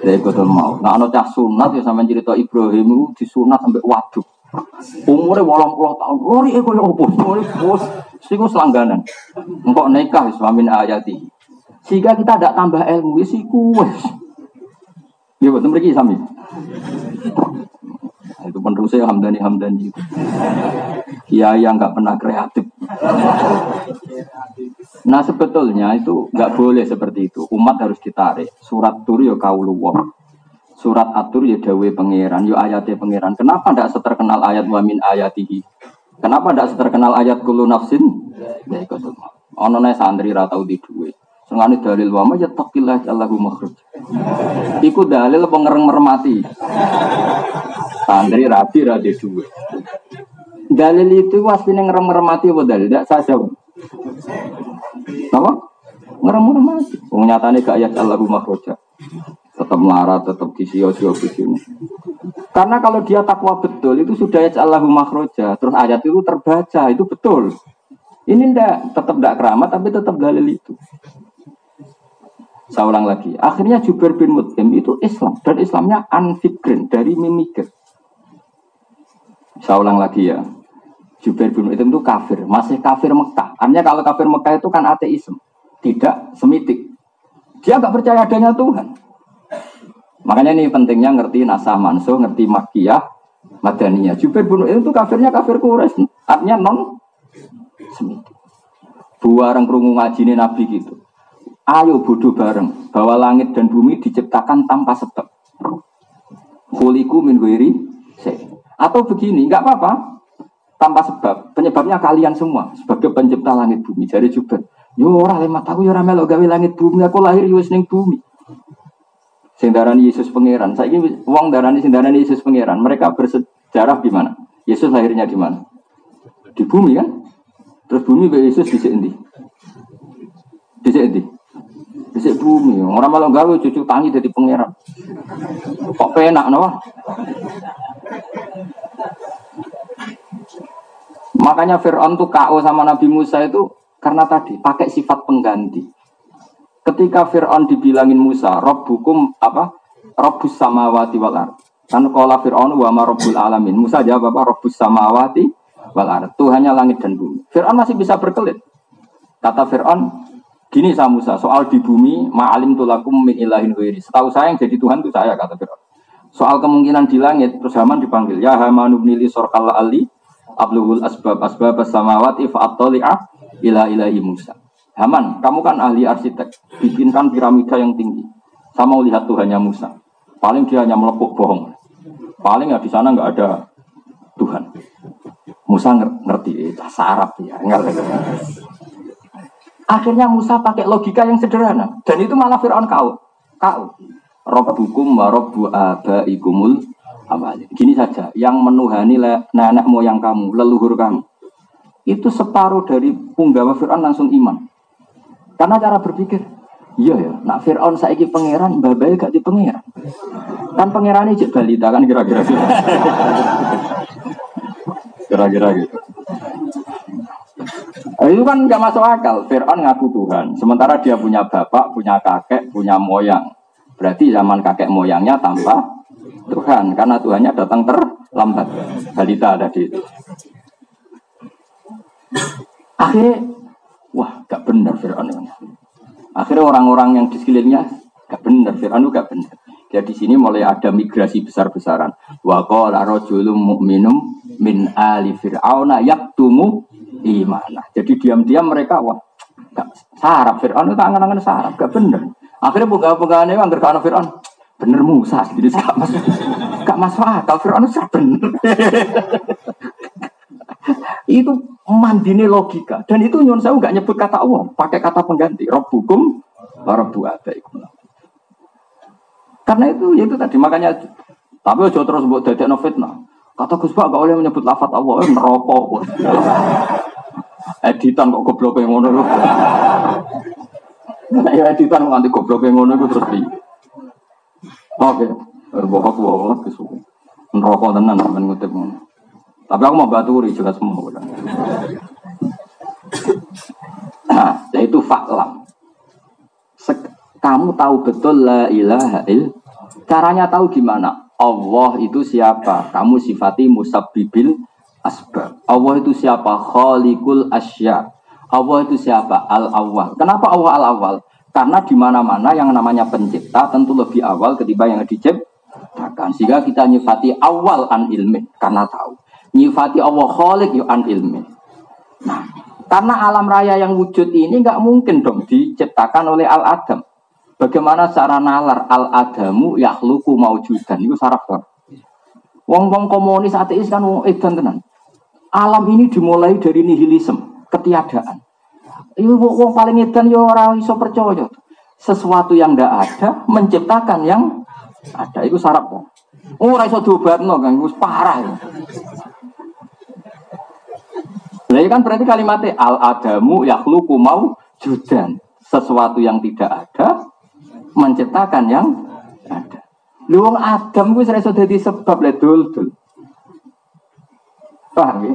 dha'iqatul maut. Nah ana cah sunat ya sampean cerita Ibrahim itu disunat sampai waduk. Umure 80 tahun. Lori koyo opo? Lori bos sing selangganan. Engkok nikah islamin ayati. Sehingga kita tidak tambah ilmu wis iku wis. Ya betul mriki sami. Itu penerusnya Hamdani itu. Kiai yang nggak pernah kreatif. Nah sebetulnya itu nggak boleh seperti itu. Umat harus ditarik. Surat Tur ya kauluwah. Surat At-Tur ya dawe pangeran, ya ayatnya pangeran. Kenapa tidak seterkenal ayat wa min ayatihi? Kenapa tidak seterkenal ayat kullu nafsin? Ya ikut. Ono nek santri ra tau di duwe. Sengane dalil wa ma yattaqillah Allahu makhraj. Iku dalil pengereng mermati. Santri rabi ra di duwe. Dalil itu aslinya ngerem-ngeremati apa dalil? Tidak saja. Apa? Ngerem-ngeremati. Nyatanya gak ayat Allahu makhroja. Tetap melarat, tetap disio-sio begini. Karena kalau dia takwa betul, itu sudah ayat Allahu makhroja. Terus ayat itu terbaca, itu betul. Ini tetap tidak keramat, tapi tetap dalil itu. Saya ulang lagi. Akhirnya Jubair bin Mut'im itu Islam. Dan Islamnya unfikrin, dari memikir. Saya ulang lagi ya. Jubair bin Mut'im itu kafir. Masih kafir Mekah. Artinya kalau kafir Mekah itu kan ateisme. Tidak semitik. Dia nggak percaya adanya Tuhan. Makanya ini pentingnya ngerti nasah mansuh, ngerti makiyah, madaniyah. Jubair bin Mut'im itu kafirnya kafir Quraisy. Artinya non semitik. Buareng krungu ngajine Nabi gitu. Ayo bodoh bareng bahwa langit dan bumi diciptakan tanpa sebab. Khuliqu min ghairi syai'. Atau begini, enggak apa-apa. Tanpa sebab. Penyebabnya kalian semua sebagai pencipta langit bumi. Jadi Jubair, yo ora lemat aku yo ora melok gawe langit bumi, aku lahir yo wis ning bumi. Sing darani Yesus pangeran. Saiki wong darani sing darani Yesus pangeran. Mereka bersejarah di mana? Yesus lahirnya di mana? Di bumi kan? Terus bumi be Yesus dhisik endi? Dhisik endi? Dhisik bumi. Ora malah gawe cucu tangi dadi pangeran. Kok penak no? Makanya Fir'aun tuh KO sama Nabi Musa itu karena tadi pakai sifat pengganti. Ketika Fir'aun dibilangin Musa, Rabbukum apa? Rabbus samawati wal ardh. Kan qala Fir'aun wa ma rabbul alamin. Musa jawab apa? Rabbus samawati wal ardh. Tuhannya langit dan bumi. Fir'aun masih bisa berkelit. Kata Fir'aun, gini sama Musa, soal di bumi, ma'alim tulakum min ilahin ghairi. Setahu saya yang jadi Tuhan itu saya, kata Fir'aun. Soal kemungkinan di langit, terus Haman dipanggil, ya Haman ibnili sorkalla ali, abluhul asbab samawati fa'attali'ah ila ilahi Musa. Haman, kamu kan ahli arsitek, bikinkan piramida yang tinggi. Saya mau lihat Tuhannya Musa. Paling dia hanya melepuk bohong. Paling ya di sana nggak ada Tuhan. Musa ngerti, bahasa Arab ya. Akhirnya Musa pakai logika yang sederhana. Dan itu malah Fir'aun kau. Rabbukum wa rabbu abaikumul awalin. Gini saja, yang menuhani nenek moyang kamu, leluhur kamu. Itu separuh dari punggawa Fir'aun langsung iman. Karena cara berpikir, iya ya, nak Fir'aun saiki pangeran, babai gak di pangeran. Kan pangeran ini balita kan kira-kira. Kira-kira gitu. Itu kan nggak masuk akal. Fir'aun ngaku Tuhan, sementara dia punya bapak, punya kakek, punya moyang. Berarti zaman kakek moyangnya tanpa Tuhan, karena Tuhannya datang terlambat. Balita tadi itu. Akhirnya, wah, gak benar Fir'aun ini. Akhirnya orang-orang yang di sekelilingnya gak benar, Fir'aun itu gak benar. Ya di sini mulai ada migrasi besar-besaran. Wa qala rajulun mu'minum min ali fir'auna yaktumu imanah. Jadi diam-diam mereka wah gak sarap Fir'aun itu angan-angan sarap gak bener. Akhirnya buka-bukaannya anggar kana Fir'aun bener Musa jadi gak masuk akal Fir'aun itu bener. Itu mandine logika dan itu nyuwun sewu gak nyebut kata Allah, pakai kata pengganti Rabbukum wa rabbu abaikum. Karena itu tadi makanya tapi aja terus mbok dadekno fitnah. Kata Gus Pak gak boleh menyebut lafaz Allah, neraka. Editan kok goblok yang ngono lho. Ya editan nganti goblok yang ngono iku terus di. Oke, bohong kesuwen. Neraka tenan sampean ngutip ngono. Tapi aku mau baturi jelas semua. Nah, yaitu faklam. Kamu tahu betul la ilaha illallah. Caranya tahu gimana? Allah itu siapa? Kamu sifati musabbibil asbab. Allah itu siapa? Khaliqul asya. Allah itu siapa? Al-awwal. Kenapa Allah al-awwal? Karena di mana-mana yang namanya pencipta tentu lebih awal ketimbang yang diciptakan. Sehingga kita nyifati awal an ilmi karena tahu. Nyifati Allah khaliq yu an ilmi. Nah, karena alam raya yang wujud ini enggak mungkin dong diciptakan oleh al-adam. Bagaimana cara nalar al-adamu yakhluqu maujudan itu saraf kan. Wong-wong komunis ateis kan wong edan tenan. Alam ini dimulai dari nihilisme, ketiadaan. Itu wong paling edan yo ora iso percaya. Sesuatu yang ndak ada menciptakan yang ada itu saraf kan. Ora iso diobatno kan wis parah. kan berarti kalimatnya al-adamu yakhluqu mawjudan. Sesuatu yang tidak ada menciptakan yang ada. Lu wong Adam kuwi iso dadi sebab le dul. Paham ya?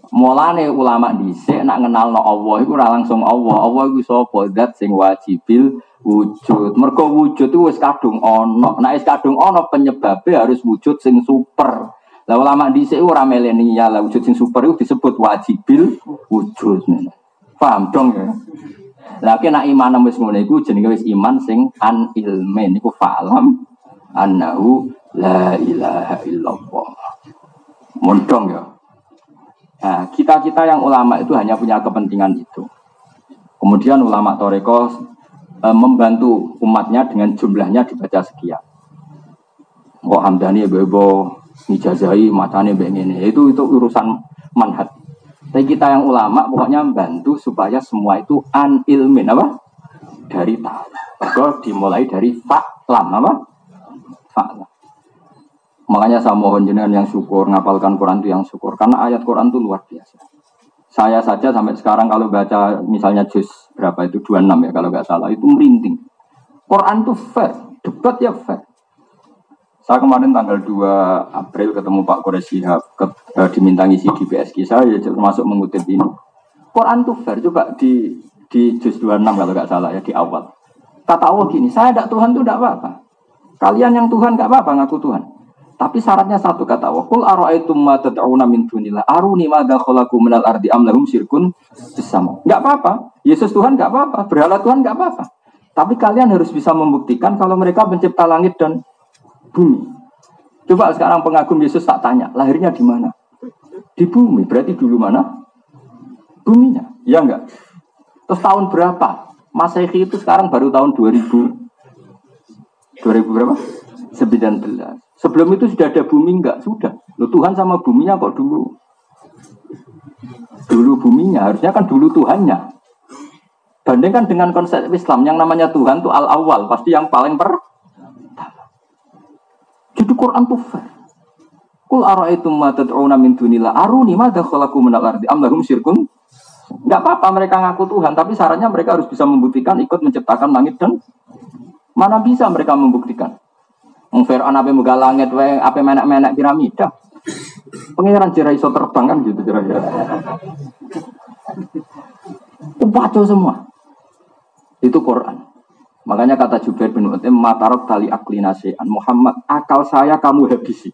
Mulane ulama dhisik nak ngenalno Allah iku ora langsung Allah. Allah iku sapa? Zat sing wajibil wujud. Mergo wujud itu wis kadung ana. Nek wis kadung ana penyebabe harus wujud sing super. Lah ulama dhisik ora milenial, lah wujud sing super itu disebut wajibil wujud. Paham dong ya? Lah nek iman wis ngono iku jenenge wis iman sing an ilmin iku fa'lam annahu la ilaha illallah. Mondong ya. Nah, kita yang ulama itu hanya punya kepentingan itu. Kemudian ulama Toreko membantu umatnya dengan jumlahnya dibaca sekian. Kok Hamdani bebo nijazai matane begini. Itu urusan manhaj. Tapi kita yang ulama pokoknya membantu supaya semua itu an ilmin apa? Dari tahu. Maka dimulai dari fa'lam apa? Fa'lam. Makanya saya mohon jenengan yang syukur ngapalkan Quran itu yang syukur karena ayat Quran itu luar biasa. Saya saja sampai sekarang kalau baca misalnya juz berapa itu 26 ya kalau nggak salah itu merinding. Quran itu fair, debat ya fair. Saya kemarin tanggal 2 April ketemu Pak Quraisy Shihab diminta ngisi di PSK saya ya termasuk mengutip ini. Quran itu fair coba di juz 26 kalau nggak salah ya di awal. Kata Allah gini, saya tidak Tuhan itu tidak apa-apa. Kalian yang Tuhan nggak apa-apa ngaku Tuhan. Tapi syaratnya satu kata Allah. Qul ara'aitum ma tad'una min dunillah aruni madza khalaqu minal ardi am lahum syirkun fis sama. Enggak apa-apa. Yesus Tuhan enggak apa-apa, berhala Tuhan enggak apa-apa. Tapi kalian harus bisa membuktikan kalau mereka pencipta langit dan bumi. Coba sekarang pengagum Yesus tak tanya, lahirnya di mana? Di bumi. Berarti dulu mana? Buminya. Iya enggak? Terus tahun berapa? Masehi itu sekarang baru tahun 2000 berapa? 19. Sebelum itu sudah ada bumi enggak? Sudah. Loh, Tuhan sama buminya kok dulu? Dulu buminya, harusnya kan dulu Tuhannya. Bandingkan dengan konsep Islam yang namanya Tuhan itu al-awwal, pasti yang paling pertama. Jadi Quran itu fair. Qul ara'aitum ma tad'una min dunillah aruni madza khalaqu minal ardi am lahum syirkun. Enggak apa-apa mereka ngaku Tuhan, tapi syaratnya mereka harus bisa membuktikan ikut menciptakan langit dan mana bisa mereka membuktikan? Fir'aun ape muga langit wae ape menek-menek piramida. Pangeran jera iso terbang kan gitu kira-kira. Upaco semua. Itu Quran. Makanya kata Jubair bin Mut'im matarok tali akli nasi'an Muhammad akal saya kamu habisi.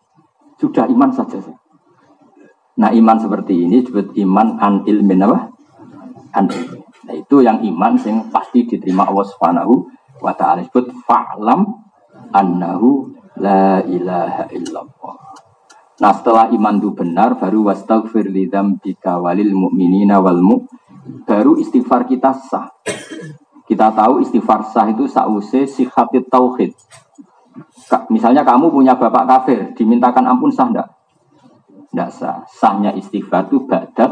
Sudah iman saja. Nah iman seperti ini disebut iman an ilmin apa? An ilmin. Nah itu yang iman sing pasti diterima Allah Subhanahu wa ta'ala disebut fa'lam annahu la ilaha illallah. Nah setelah iman itu benar baru wastaghfir li dzambika walil mu'minina wal baru istighfar kita sah. Kita tahu istighfar sah itu sause sihatit tauhid. Misalnya kamu punya bapak kafir dimintakan ampun sah enggak? Enggak sah. Sahnya istighfar itu ba'da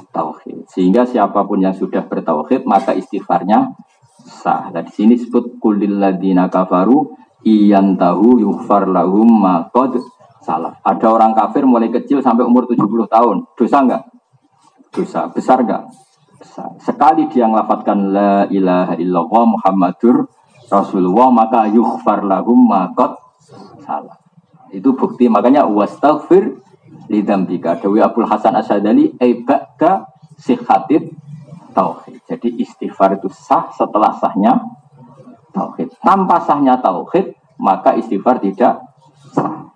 tauhid. Sehingga siapapun yang sudah bertauhid maka istighfarnya sah. Nah, di sini disebut kulil ladzina kafaru iyan tahu yughfar lahum ma qad salaf. Ada orang kafir mulai kecil sampai umur 70 tahun. Dosa enggak? Dosa. Besar enggak? Besar. Sekali dia ngelafadzkan la ilaha illallah Muhammadur Rasulullah maka yughfar lahum ma qad salaf. Itu bukti makanya wastaghfir lidzambika. Dewi Abdul Hasan Asy'adali ba'da sihhatit tauhid. Jadi istighfar itu sah setelah sahnya tauhid. Tanpa sahnya tauhid, maka istighfar tidak sah.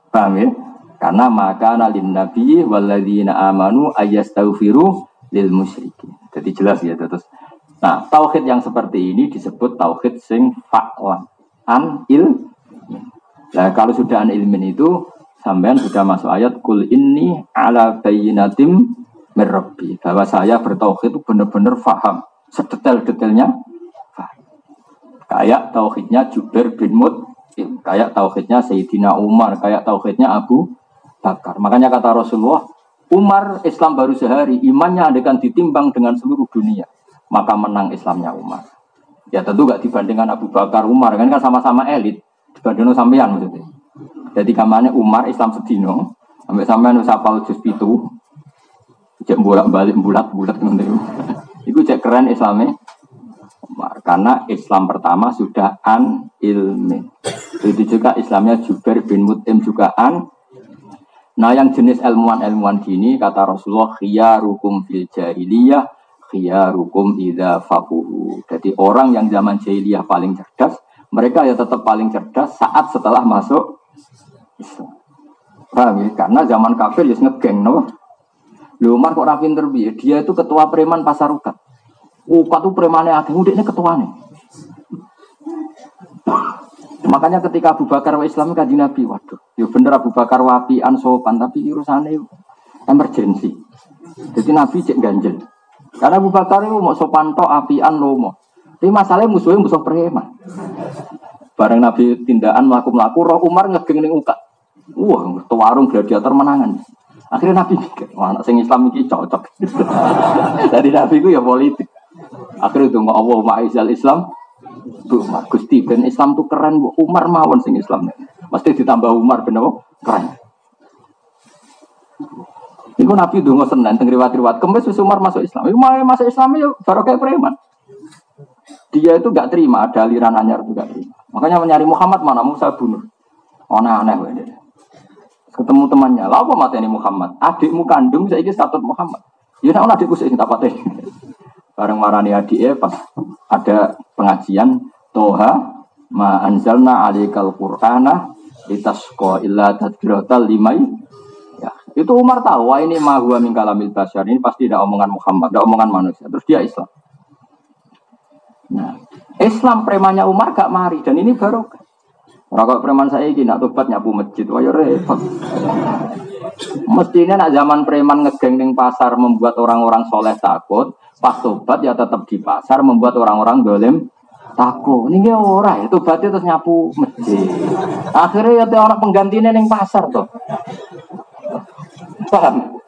Paham ya? Karena maka nalin nabi walladzina amanu ayastaghfiru lil musyrikin. Jadi jelas ya terus. Nah, tauhid yang seperti ini disebut tauhid sing fa'lan an il. Nah, kalau sudah an ilmin itu sampean sudah masuk ayat kul inni ala bayyinatim mir rabbi. Bahwa saya bertauhid itu benar-benar faham sedetail-detailnya. Kayak tauhidnya Jubair bin Mut'im, kayak tauhidnya Sayyidina Umar, kayak tauhidnya Abu Bakar. Makanya kata Rasulullah, Umar Islam baru sehari, imannya akan ditimbang dengan seluruh dunia. Maka menang Islamnya Umar. Ya tentu gak dibandingkan Abu Bakar, Umar, kan sama-sama elit. Dibandingkan sampean maksudnya. Jadi kamarnya Umar Islam sedino, sampai sampean usah apal juz 7. Cek bolak-balik bulat-bulat ngono iku. Iku cek keren Islame Umar. Karena Islam pertama sudah an ilmi. Itu juga Islamnya Jubair bin Mut'im juga an. Nah yang jenis ilmuwan gini kata Rasulullah khiyarukum fil jahiliyah khiyarukum idza faquhu. Jadi orang yang zaman jahiliyah paling cerdas, mereka ya tetap paling cerdas saat setelah masuk Islam. Paham ya? Karena zaman kafir ya ngegeng no. Umar kok ra pinter piye? Dia itu ketua preman pasar Ukat. Ukat itu premane akeh, udekne ketuane. Makanya ketika Abu Bakar wa Islam kanjeng Nabi, waduh, ya bener Abu Bakar wapian sopan tapi urusane emergensi. Jadi Nabi cek ganjel. Karena Abu Bakar itu mau sopan tok apian lomo. Tapi masalahnya musuhnya musuh preman. Bareng Nabi tindakan mlaku-mlaku roh Umar ngegeng ning Ukat. Wah, warung gladiator menangan. Akhirnya Nabi mikir, wah anak sing Islam iki cocok. Jadi Nabi ku ya politik. Akhirnya donga Allah ma'izal Islam. Bu, Gusti ben Islam tuh keren, Bu. Umar mawon sing Islam. Mesti ditambah Umar ben apa? Keren. Iku Nabi donga Senin teng riwayat-riwayat. Kemis wis Umar masuk Islam. Iku masuk Islam ya baru kayak preman. Dia itu enggak terima ada aliran anyar juga terima. Makanya mencari Muhammad mana Musa bunuh. Aneh-aneh wae. Ketemu temannya. Lah apa mateni Muhammad? Adikmu kandung saiki statut Muhammad. Ya nek ana adikku sing tak pateni. Bareng marani adike pas ada pengajian Toha ma anzalna alaikal qur'ana litasqa illa tadhkiratal limai. Ya, itu Umar tahu wah ini ma huwa min kalamil basyar, ini pasti tidak omongan Muhammad, tidak omongan manusia. Terus dia Islam. Nah, Islam premannya Umar gak mari dan ini barokah. Ora kok preman saiki nak tobat nyapu masjid wae repot. Mestinya nak zaman preman ngegeng ning pasar membuat orang-orang soleh takut, pas tobat ya tetap di pasar membuat orang-orang dolim takut. Ini ora ya tobatnya terus nyapu masjid. Akhirnya ya orang penggantinya ning pasar tuh. Paham?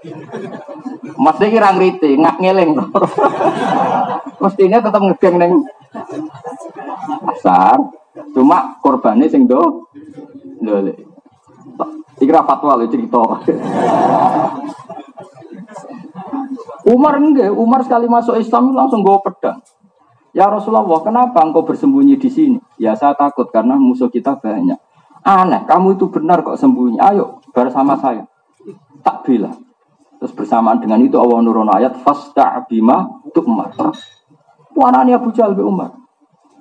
Mesti kira ngerti, ngak ngeleng. Mestinya tetap ngegeng ning pasar. Cuma korbannya sing do lho. Iki fatwa lho cerita. Umar enggak, Umar sekali masuk Islam langsung bawa pedang. Ya Rasulullah, kenapa engkau bersembunyi di sini? Ya saya takut karena musuh kita banyak. Aneh, kamu itu benar kok sembunyi. Ayo bersama saya. Tak bila. Terus bersamaan dengan itu Allah nurun ayat fasta' bima tu'mar. Warnanya Abu Jahal bin Umar.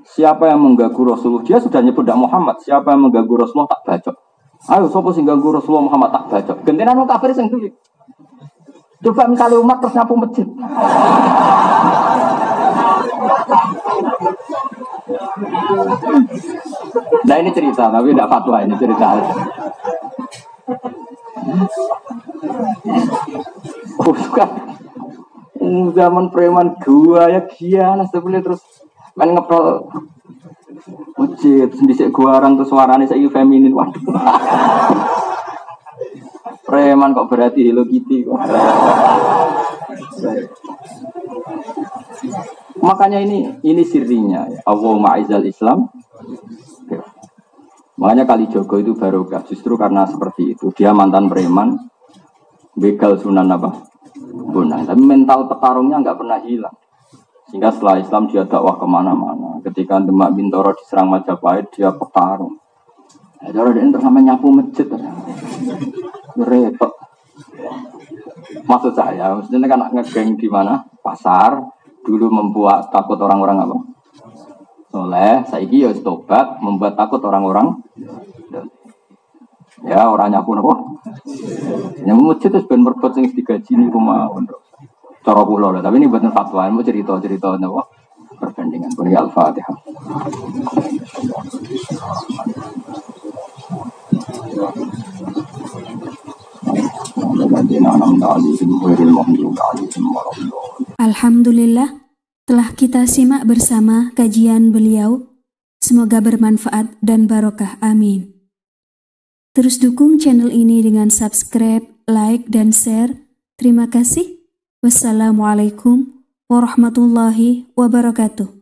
Siapa yang mengganggu Rasulullah? Dia sudah nyebut Muhammad. Siapa yang mengganggu Rasulullah tak bacok. Ayo, siapa sing ganggu Rasulullah Muhammad tak bacok. Gentenan wong kafir sing duwe. Coba misalnya umat terus nyapu masjid. Nah ini cerita, tapi tidak fatwa ini cerita. Oh, kan zaman preman gua ya giana sebelum terus main ngepel masjid, sendiri gua orang tuh suaranya saya feminin, waduh. Preman kok berarti Hello Kitty kok. Makanya ini sirinya ya. Allah ma'izal Islam. Makanya Kali Jogo itu barokah justru karena seperti itu. Dia mantan preman, begal Sunan apa? Bonang. Tapi mental petarungnya nggak pernah hilang. Sehingga setelah Islam dia dakwah kemana-mana. Ketika Demak Bintoro diserang Majapahit, dia petarung. Jadi dia terus nyapu masjid. Repot. Maksud saya, maksudnya kan ngegeng di mana? Pasar. Dulu membuat takut orang-orang apa? Soleh. Saiki ya tobat, membuat takut orang-orang. Ya orang nyapu apa? Nyapu masjid itu sebenarnya merkot yang digaji ini rumah untuk. Cara kula lho, tapi ini buatan fatwa, mau cerita-cerita napa perbandingan pun Al-Fatihah. Alhamdulillah, telah kita simak bersama kajian beliau. Semoga bermanfaat dan barokah. Amin. Terus dukung channel ini dengan subscribe, like, dan share. Terima kasih. Wassalamualaikum warahmatullahi wabarakatuh.